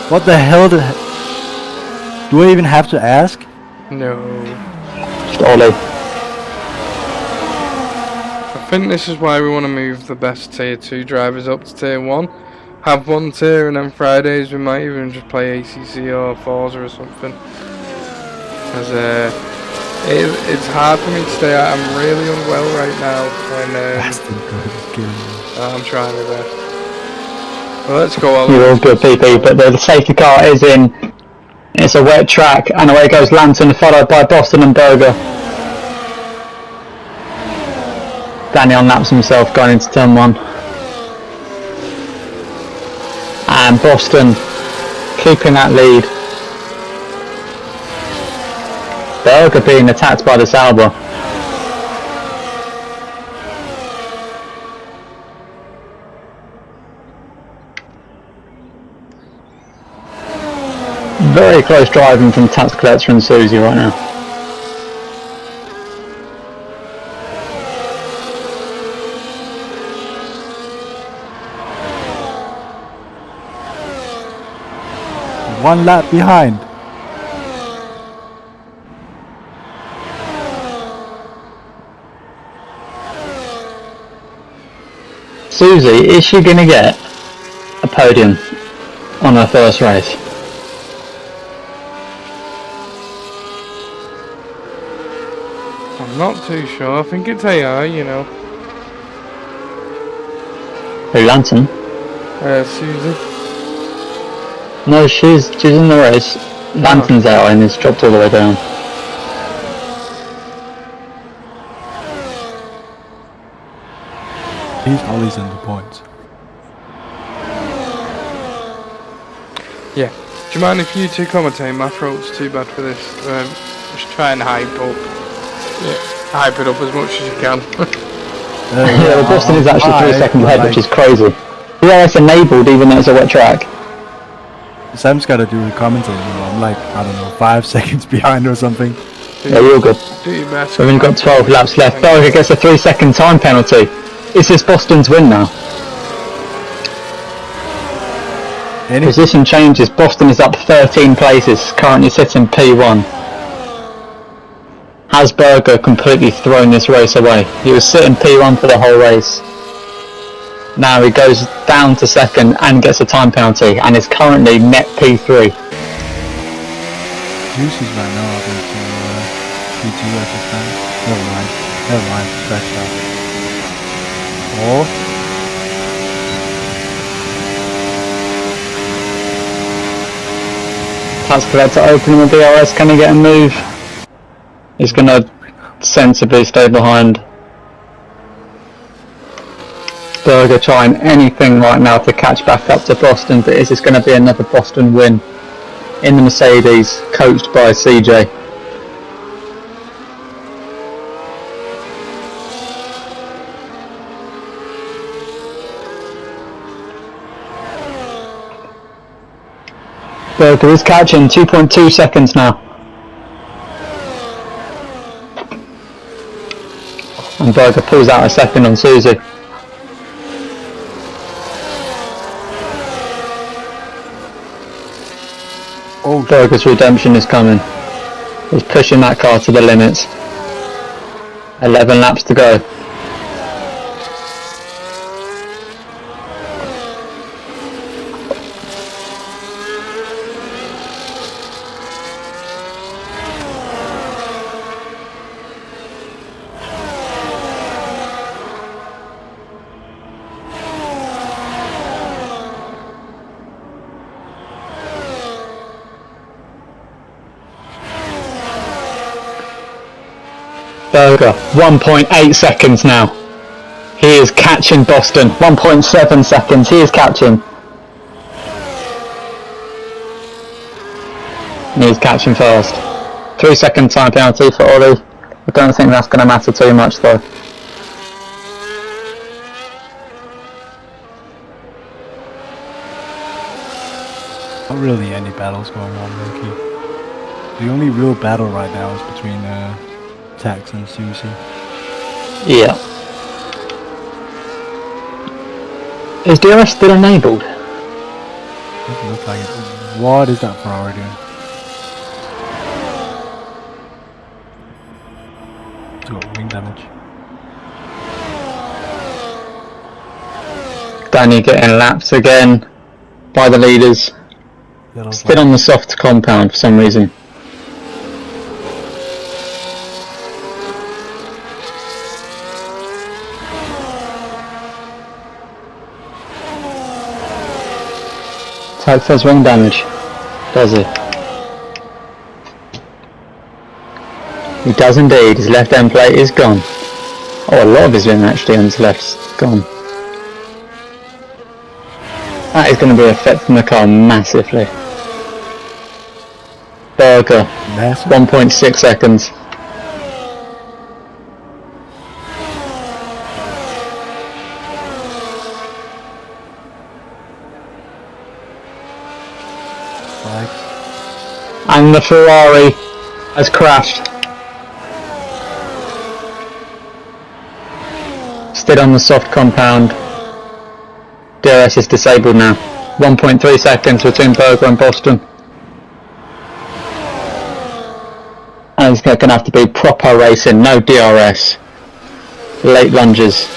What the hell do I even have to ask? No. Just Ollie. I think this is why we want to move the best tier 2 drivers up to tier 1. Have one tier and then Fridays we might even just play ACC or Forza or something. As it's hard for me to stay out, I'm really unwell right now and I'm trying my best. Well, let's go on. You're all good PP, but the safety car is in. It's a wet track and away goes Lantern followed by Boston and Berger. Daniel laps himself going into turn 1. And Boston keeping that lead. Berger being attacked by the Sauber. Very close driving from Tax Collector and Susie right now. One lap behind. Susie, is she going to get a podium on her first race? I'm not too sure. I think it's AI, you know. Who, Lantern? Susie. No, she's in the race. Lantern's out and it's dropped all the way down. He's always in the points. Yeah. Do you mind if you two commentate? My throat's too bad for this. Just try and hype up. Yeah, hype it up as much as you can. Yeah, well, Boston is actually 3 seconds ahead, which is crazy. Yeah, it's enabled even though it's a wet track. Sam's got to do the commentating. I'm like, I don't know, 5 seconds behind or something. Yeah, you're good. Do your best. We've only got 12 laps left. Berger gets a 3-second time penalty. Is this Boston's win now? Position changes. Boston is up 13 places, currently sitting P1. Has Berger completely thrown this race away? He was sitting P1 for the whole race. Now he goes down to second and gets a time penalty and is currently net P3. Juice is right now up into P2 at this time. Never mind, scratch that. Oh. Tax collector opening the DRS, can he get a move? He's going to sensibly stay behind. Berger trying anything right now to catch back up to Boston, but is this going to be another Boston win in the Mercedes, coached by CJ? Berger is catching 2.2 seconds now. And Berger pulls out a second on Susie. Oh, Berger's redemption is coming. He's pushing that car to the limits. 11 laps to go. Berger, 1.8 seconds now. He is catching Boston. 1.7 seconds, he is catching. And he's catching fast. 3 second time penalty for Ollie. I don't think that's going to matter too much though. Not really any battles going on, Loki. The only real battle right now is between Tax and Susie. Yeah. Is DRS still enabled? Doesn't look like it. What is that Ferrari doing? Got wing damage. Danny getting lapped again by the leaders. Still on the soft compound for some reason. Tax has wing damage, does he? He does indeed, his left end plate is gone. Oh, a lot of his wing actually on his left's gone. That is going to be affecting the car massively. Berger, 1.6 seconds. And the Ferrari has crashed. Still on the soft compound. DRS is disabled now. 1.3 seconds between Berger and Boston. And it's going to have to be proper racing, no DRS. Late lunges.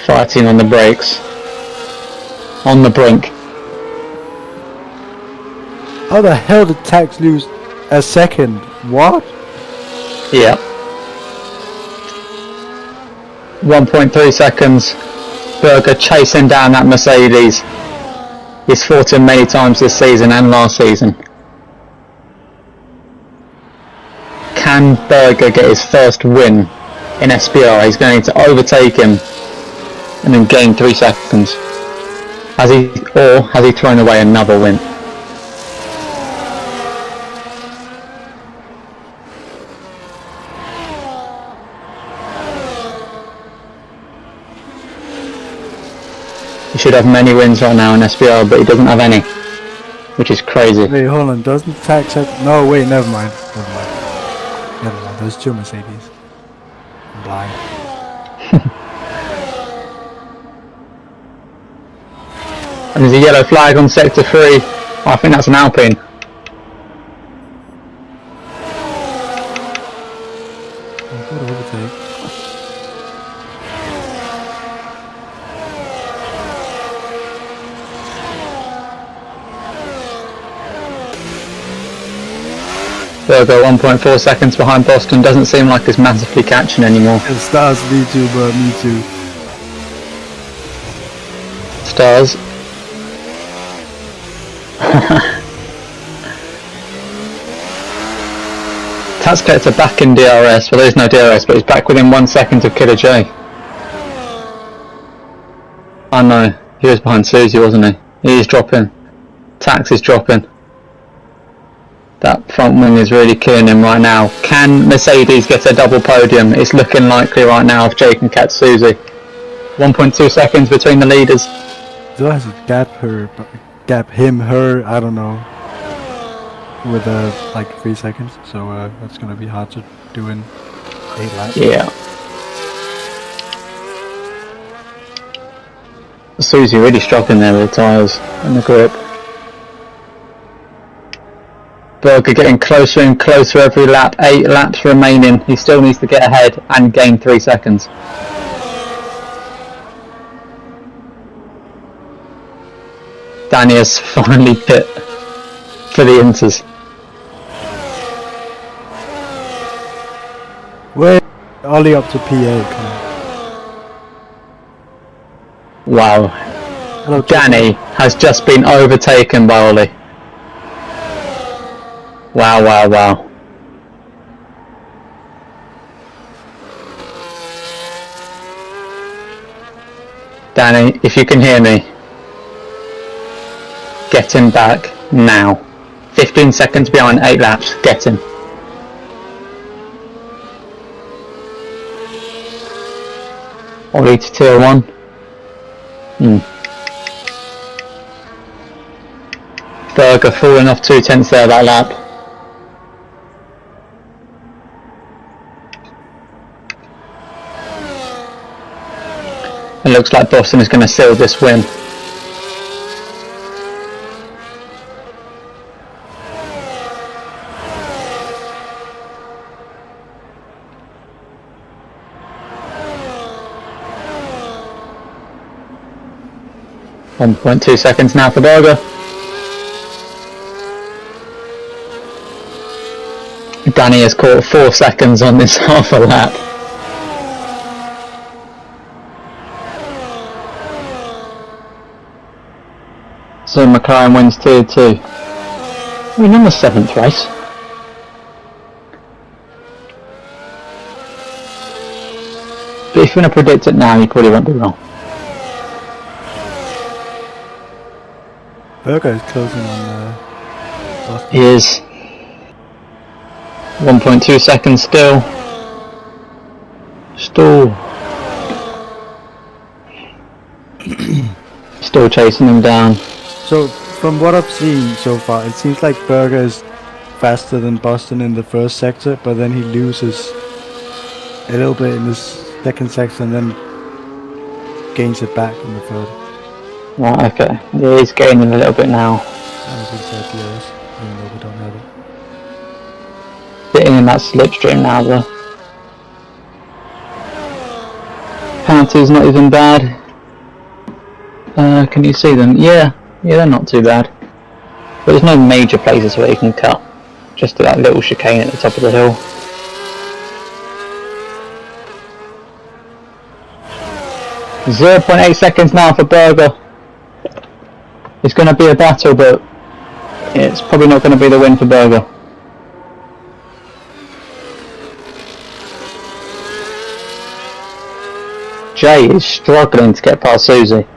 fighting on the brakes. On the brink. How the hell did Tax lose a second? What? Yeah. 1.3 seconds. Berger chasing down that Mercedes. He's fought him many times this season and last season. Can Berger get his first win in SPR? He's going to overtake him and then gain 3 seconds. Has he thrown away another win? He should have many wins right now in SPR, but he doesn't have any, which is crazy. Wait, hold on. Doesn't Tax have... No, wait, never mind. Never mind. Never mind. There's 2 Mercedes. I'm blind. And there's a yellow flag on sector 3. I think that's an Alpine. Good overtake. Berger 1.4 seconds behind Boston. Doesn't seem like he's massively catching anymore. It stars me too, bro. Me too. Stars. Tazkets are back in DRS. Well, there's no DRS, but he's back within 1 second of Killer J. I know. He was behind Susie, wasn't he? He is dropping. Tax is dropping. That front wing is really killing him right now. Can Mercedes get a double podium? It's looking likely right now if Jay can catch Susie. 1.2 seconds between the leaders. Do I have to gap him, her, I don't know, with like 3 seconds, so that's gonna be hard to do in 8 laps. Yeah. Susie really struggling there with the tyres and the grip. Berger getting closer and closer every lap. 8 laps remaining. He still needs to get ahead and gain 3 seconds. Danny has finally pit for the Inters. Wait, Ollie up to PA, come on. Wow. Hello, Danny has just been overtaken by Ollie. Wow, wow, wow. Danny, if you can hear me, get him back now. 15 seconds behind, 8 laps, get him. Ollie to tier 1. Berger falling off 2 tenths there that lap. It looks like Boston is going to seal this win. .2 seconds now for Berger. Danny has caught 4 seconds on this half a lap. So McLaren wins tier 2. We're in the 7th race. But if you want to predict it now, you probably won't be wrong. Berger is closing on Boston. He is. 1.2 seconds still. Still chasing him down. So, from what I've seen so far, it seems like Berger is faster than Boston in the first sector, but then he loses a little bit in the second sector and then gains it back in the third. Right, okay. Yeah, he's gaining a little bit now. As we said, yes, even though we don't have it. Sitting in that slipstream now though. Penalties not even bad. Can you see them? Yeah, they're not too bad. But there's no major places where you can cut. Just that little chicane at the top of the hill. .8 seconds now for Berger. It's going to be a battle, but it's probably not going to be the win for Berger. Jay is struggling to get past Susie.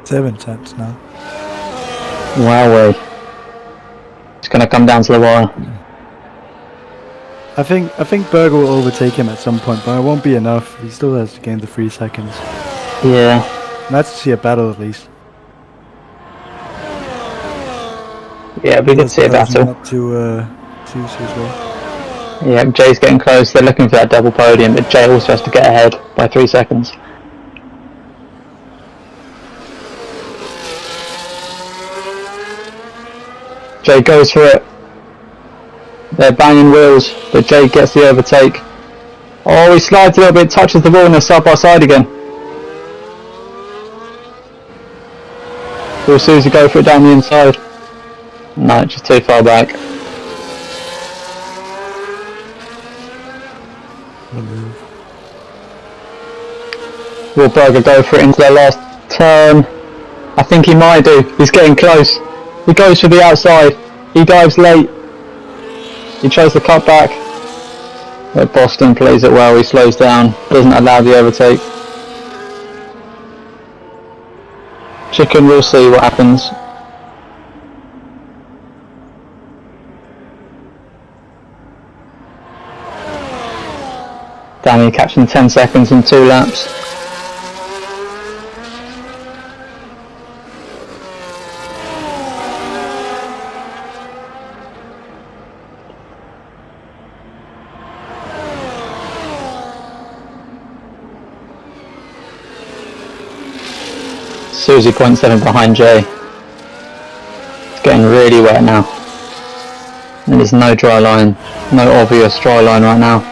Seven cents now. Wowee. It's going to come down to the wire. I think Berger will overtake him at some point, but it won't be enough. He still has to gain the 3 seconds. Yeah. Nice to see a battle at least. Yeah, we did see a battle. Up to Susie as well. Yeah, Jay's getting close. They're looking for that double podium, but Jay also has to get ahead by 3 seconds. Jay goes for it. They're banging wheels, but Jay gets the overtake. Oh, he slides a little bit, touches the wall, and they're side by side again. Will Susie go for it down the inside? No, just too far back. Will Berger go for it into their last turn? I think he might do. He's getting close. He goes for the outside. He dives late. He tries the cut back. But Boston plays it well. He slows down. Doesn't allow the overtake. Chicken, we'll see what happens. Danny catching 10 seconds in 2 laps. Susie 0.7 behind Jay. It's getting really wet now. And there's no dry line. No obvious dry line right now.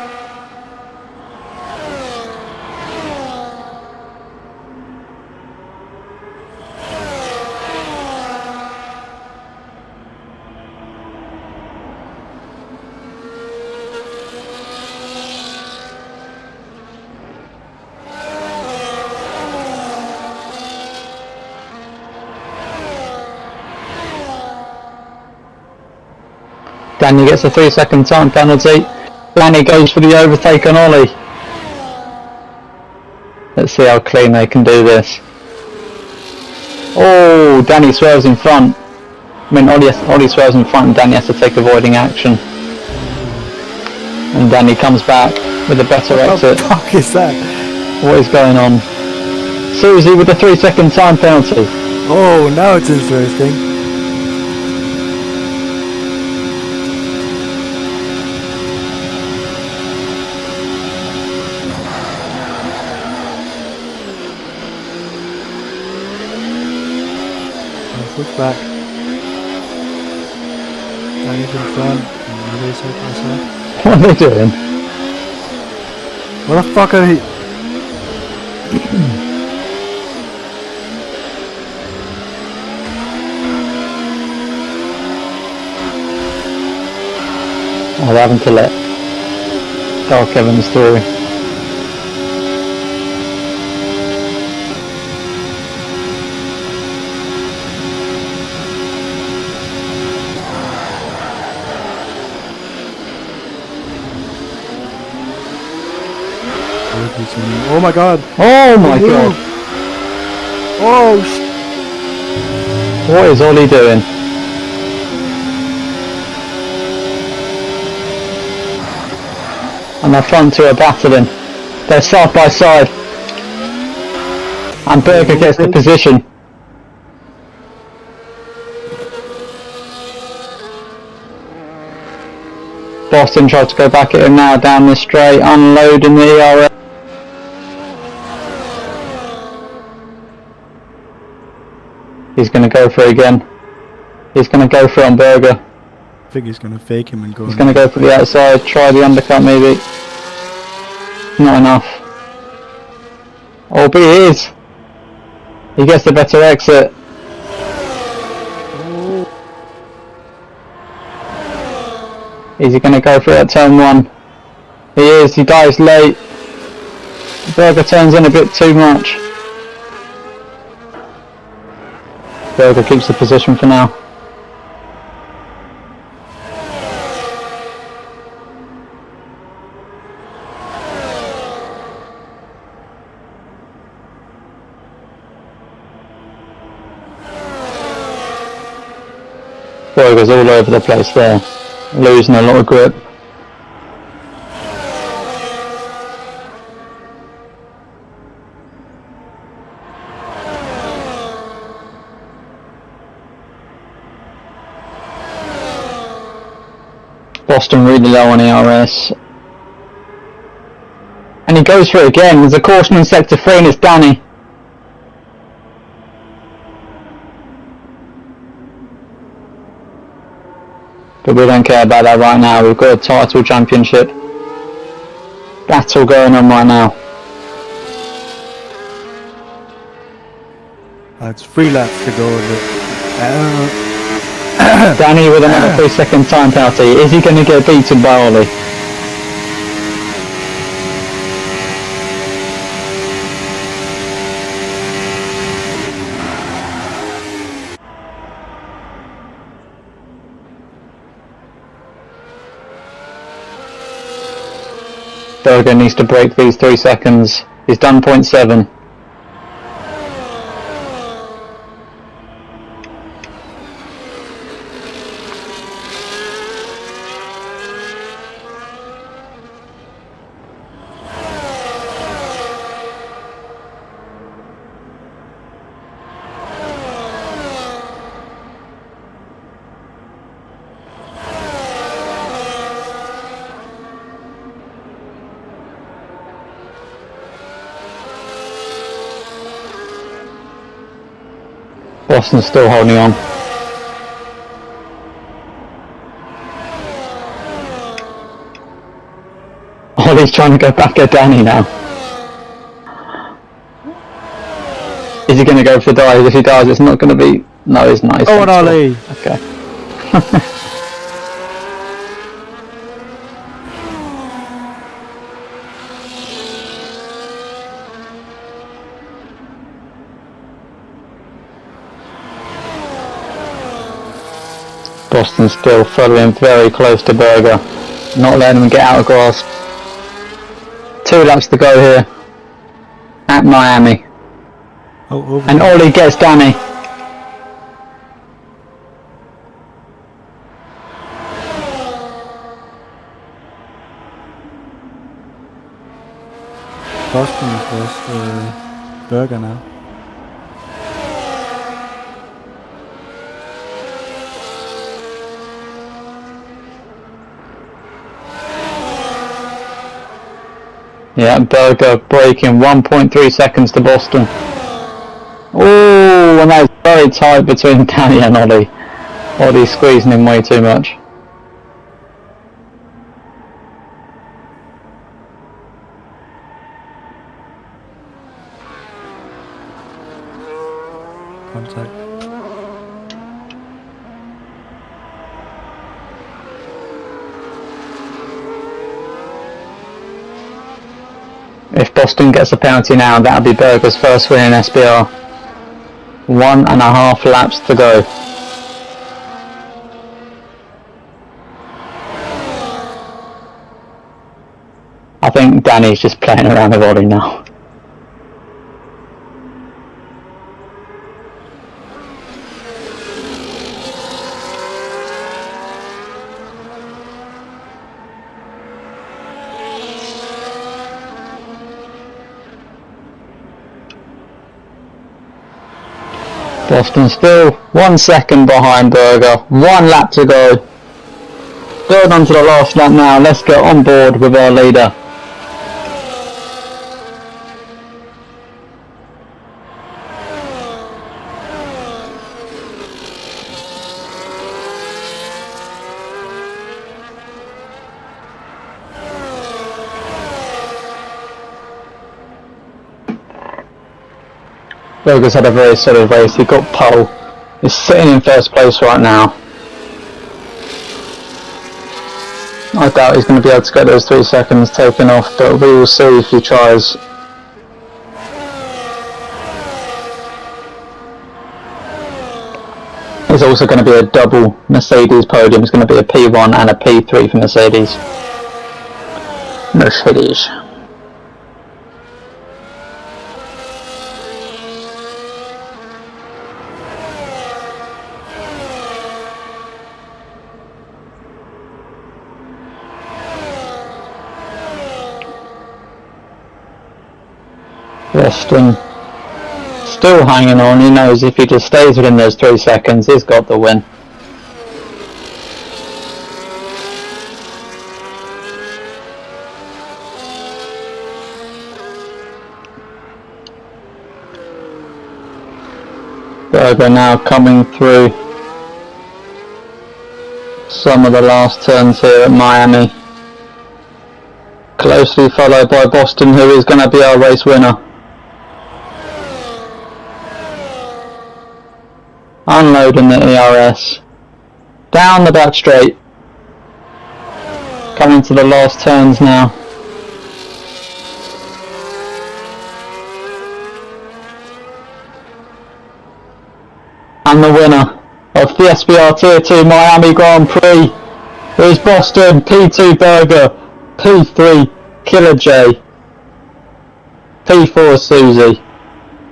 Danny gets a 3 second time penalty. Lanny goes for the overtake on Ollie. Let's see how clean they can do this. Oh, Danny swerves in front. I mean, Ollie swerves in front and Danny has to take avoiding action. And Danny comes back with a better exit. What the fuck is that? What is going on? Susie with the 3 second time penalty. Oh, now it's interesting. Push back. Danny's in front. Another side by side. What are they doing? What the fuck are he? Oh, they're having to let Dark Evans through. Oh my god! Oh my god! Oh What is Ollie doing? And the front two are battling. They're side by side. And Berger gets the position. Boston tries to go back at him now down the straight, unloading the ERA. He's going to go for it again. He's going to go for it on Berger. I think he's gonna fake him and go. He's going to go for the outside, try the undercut maybe. Not enough. Oh, but he is. He gets the better exit. Is he going to go for it at turn 1? He is. He dies late. Berger turns in a bit too much. Berger keeps the position for now. Berger's all over the place there, losing a lot of grip. Boston really low on ERS. And he goes for it again. There's a caution in sector 3 and it's Danny. But we don't care about that right now. We've got a title championship battle going on right now. It's 3 laps to go. Danny with another 3-second time penalty. Is he going to get beaten by Ollie? Berger needs to break these 3 seconds. He's done 0.7. Boston's still holding on. Ollie's trying to go back at Danny now. Is he going to go for the dive? If he does, it's not going to be... No, it's not. Oh, Ollie! Okay. Boston still following very close to Berger, not letting him get out of grasp. 2 laps to go here at Miami. Oh, and Ollie gets Danny. Boston is just Berger now. Yeah, Berger breaking 1.3 seconds to Boston. Oh, and that's very tight between Danny and Ollie. Ollie's squeezing him way too much. Contact. If Boston gets a penalty now, that'll be Berger's first win in SPR. 1.5 laps to go. I think Danny's just playing around with Ollie now. Boston still 1 second behind Berger, 1 lap to go. Going on to the last lap now, let's get on board with our leader. Berger's had a very solid race. He got pole. He's sitting in first place right now. I doubt he's going to be able to get those 3 seconds taken off, but we will see if he tries. There's also going to be a double Mercedes podium. It's going to be a P1 and a P3 for Mercedes. Mercedes. Weston still hanging on. He knows if he just stays within those 3 seconds, he's got the win. Berger now coming through some of the last turns here at Miami. Closely followed by Boston, who is going to be our race winner. Unloading the ERS. Down the back straight. Coming to the last turns now. And the winner of the SPR Tier 2 Miami Grand Prix is Boston, P2 Berger, P3 Killer J, P4 Susie,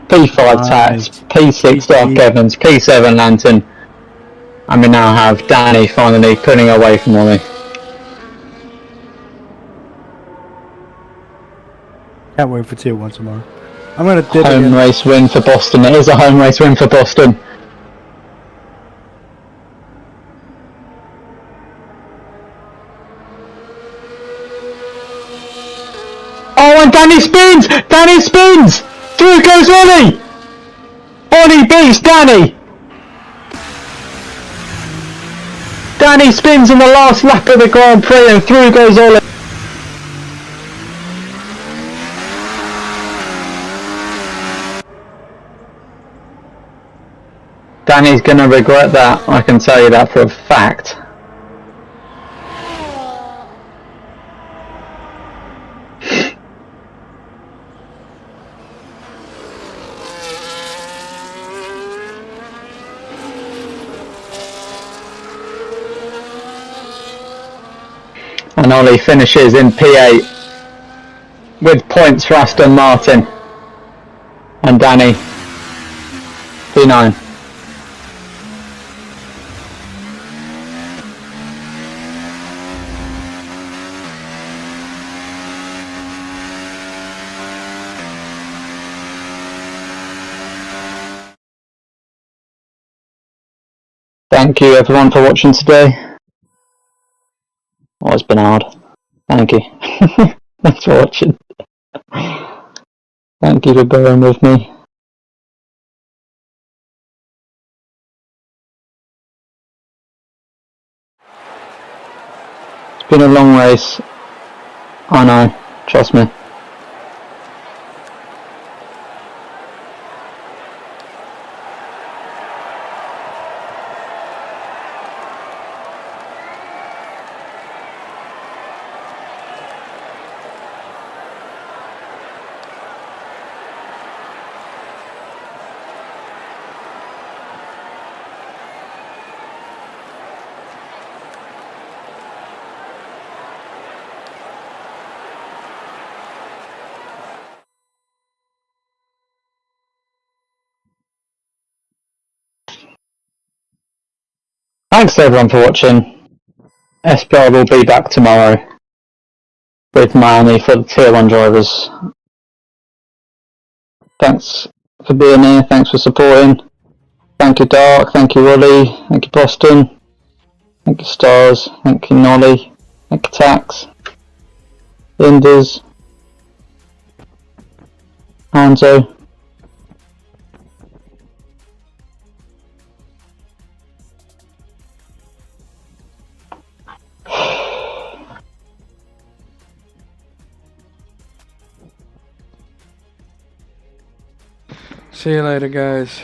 P5 Tax, P6 Dark Evans, P7 Lantern, and we now have Danny finally pulling away from Ollie. Can't wait for Tier 1 tomorrow. I'm gonna dip Home again. race win for Boston. It is a home race win for Boston. Oh, and Danny spins! Danny spins! Through goes Ollie! Ollie beats Danny! Danny spins in the last lap of the Grand Prix and through goes Ollie. Danny's gonna regret that, I can tell you that for a fact. And Ollie finishes in P8 with points for Aston Martin and Danny P9. Thank you everyone for watching today. Oh, it's been hard. Thank you. Thanks for watching. Thank you for bearing with me. It's been a long race. I know, trust me. Thanks everyone for watching. SPR will be back tomorrow with Miami for the Tier 1 drivers. Thanks for being here, thanks for supporting. Thank you Dark, thank you Ollie, thank you Boston, thank you Stars, thank you Nolly, thank you Tax, Inders, Hanzo. See you later, guys.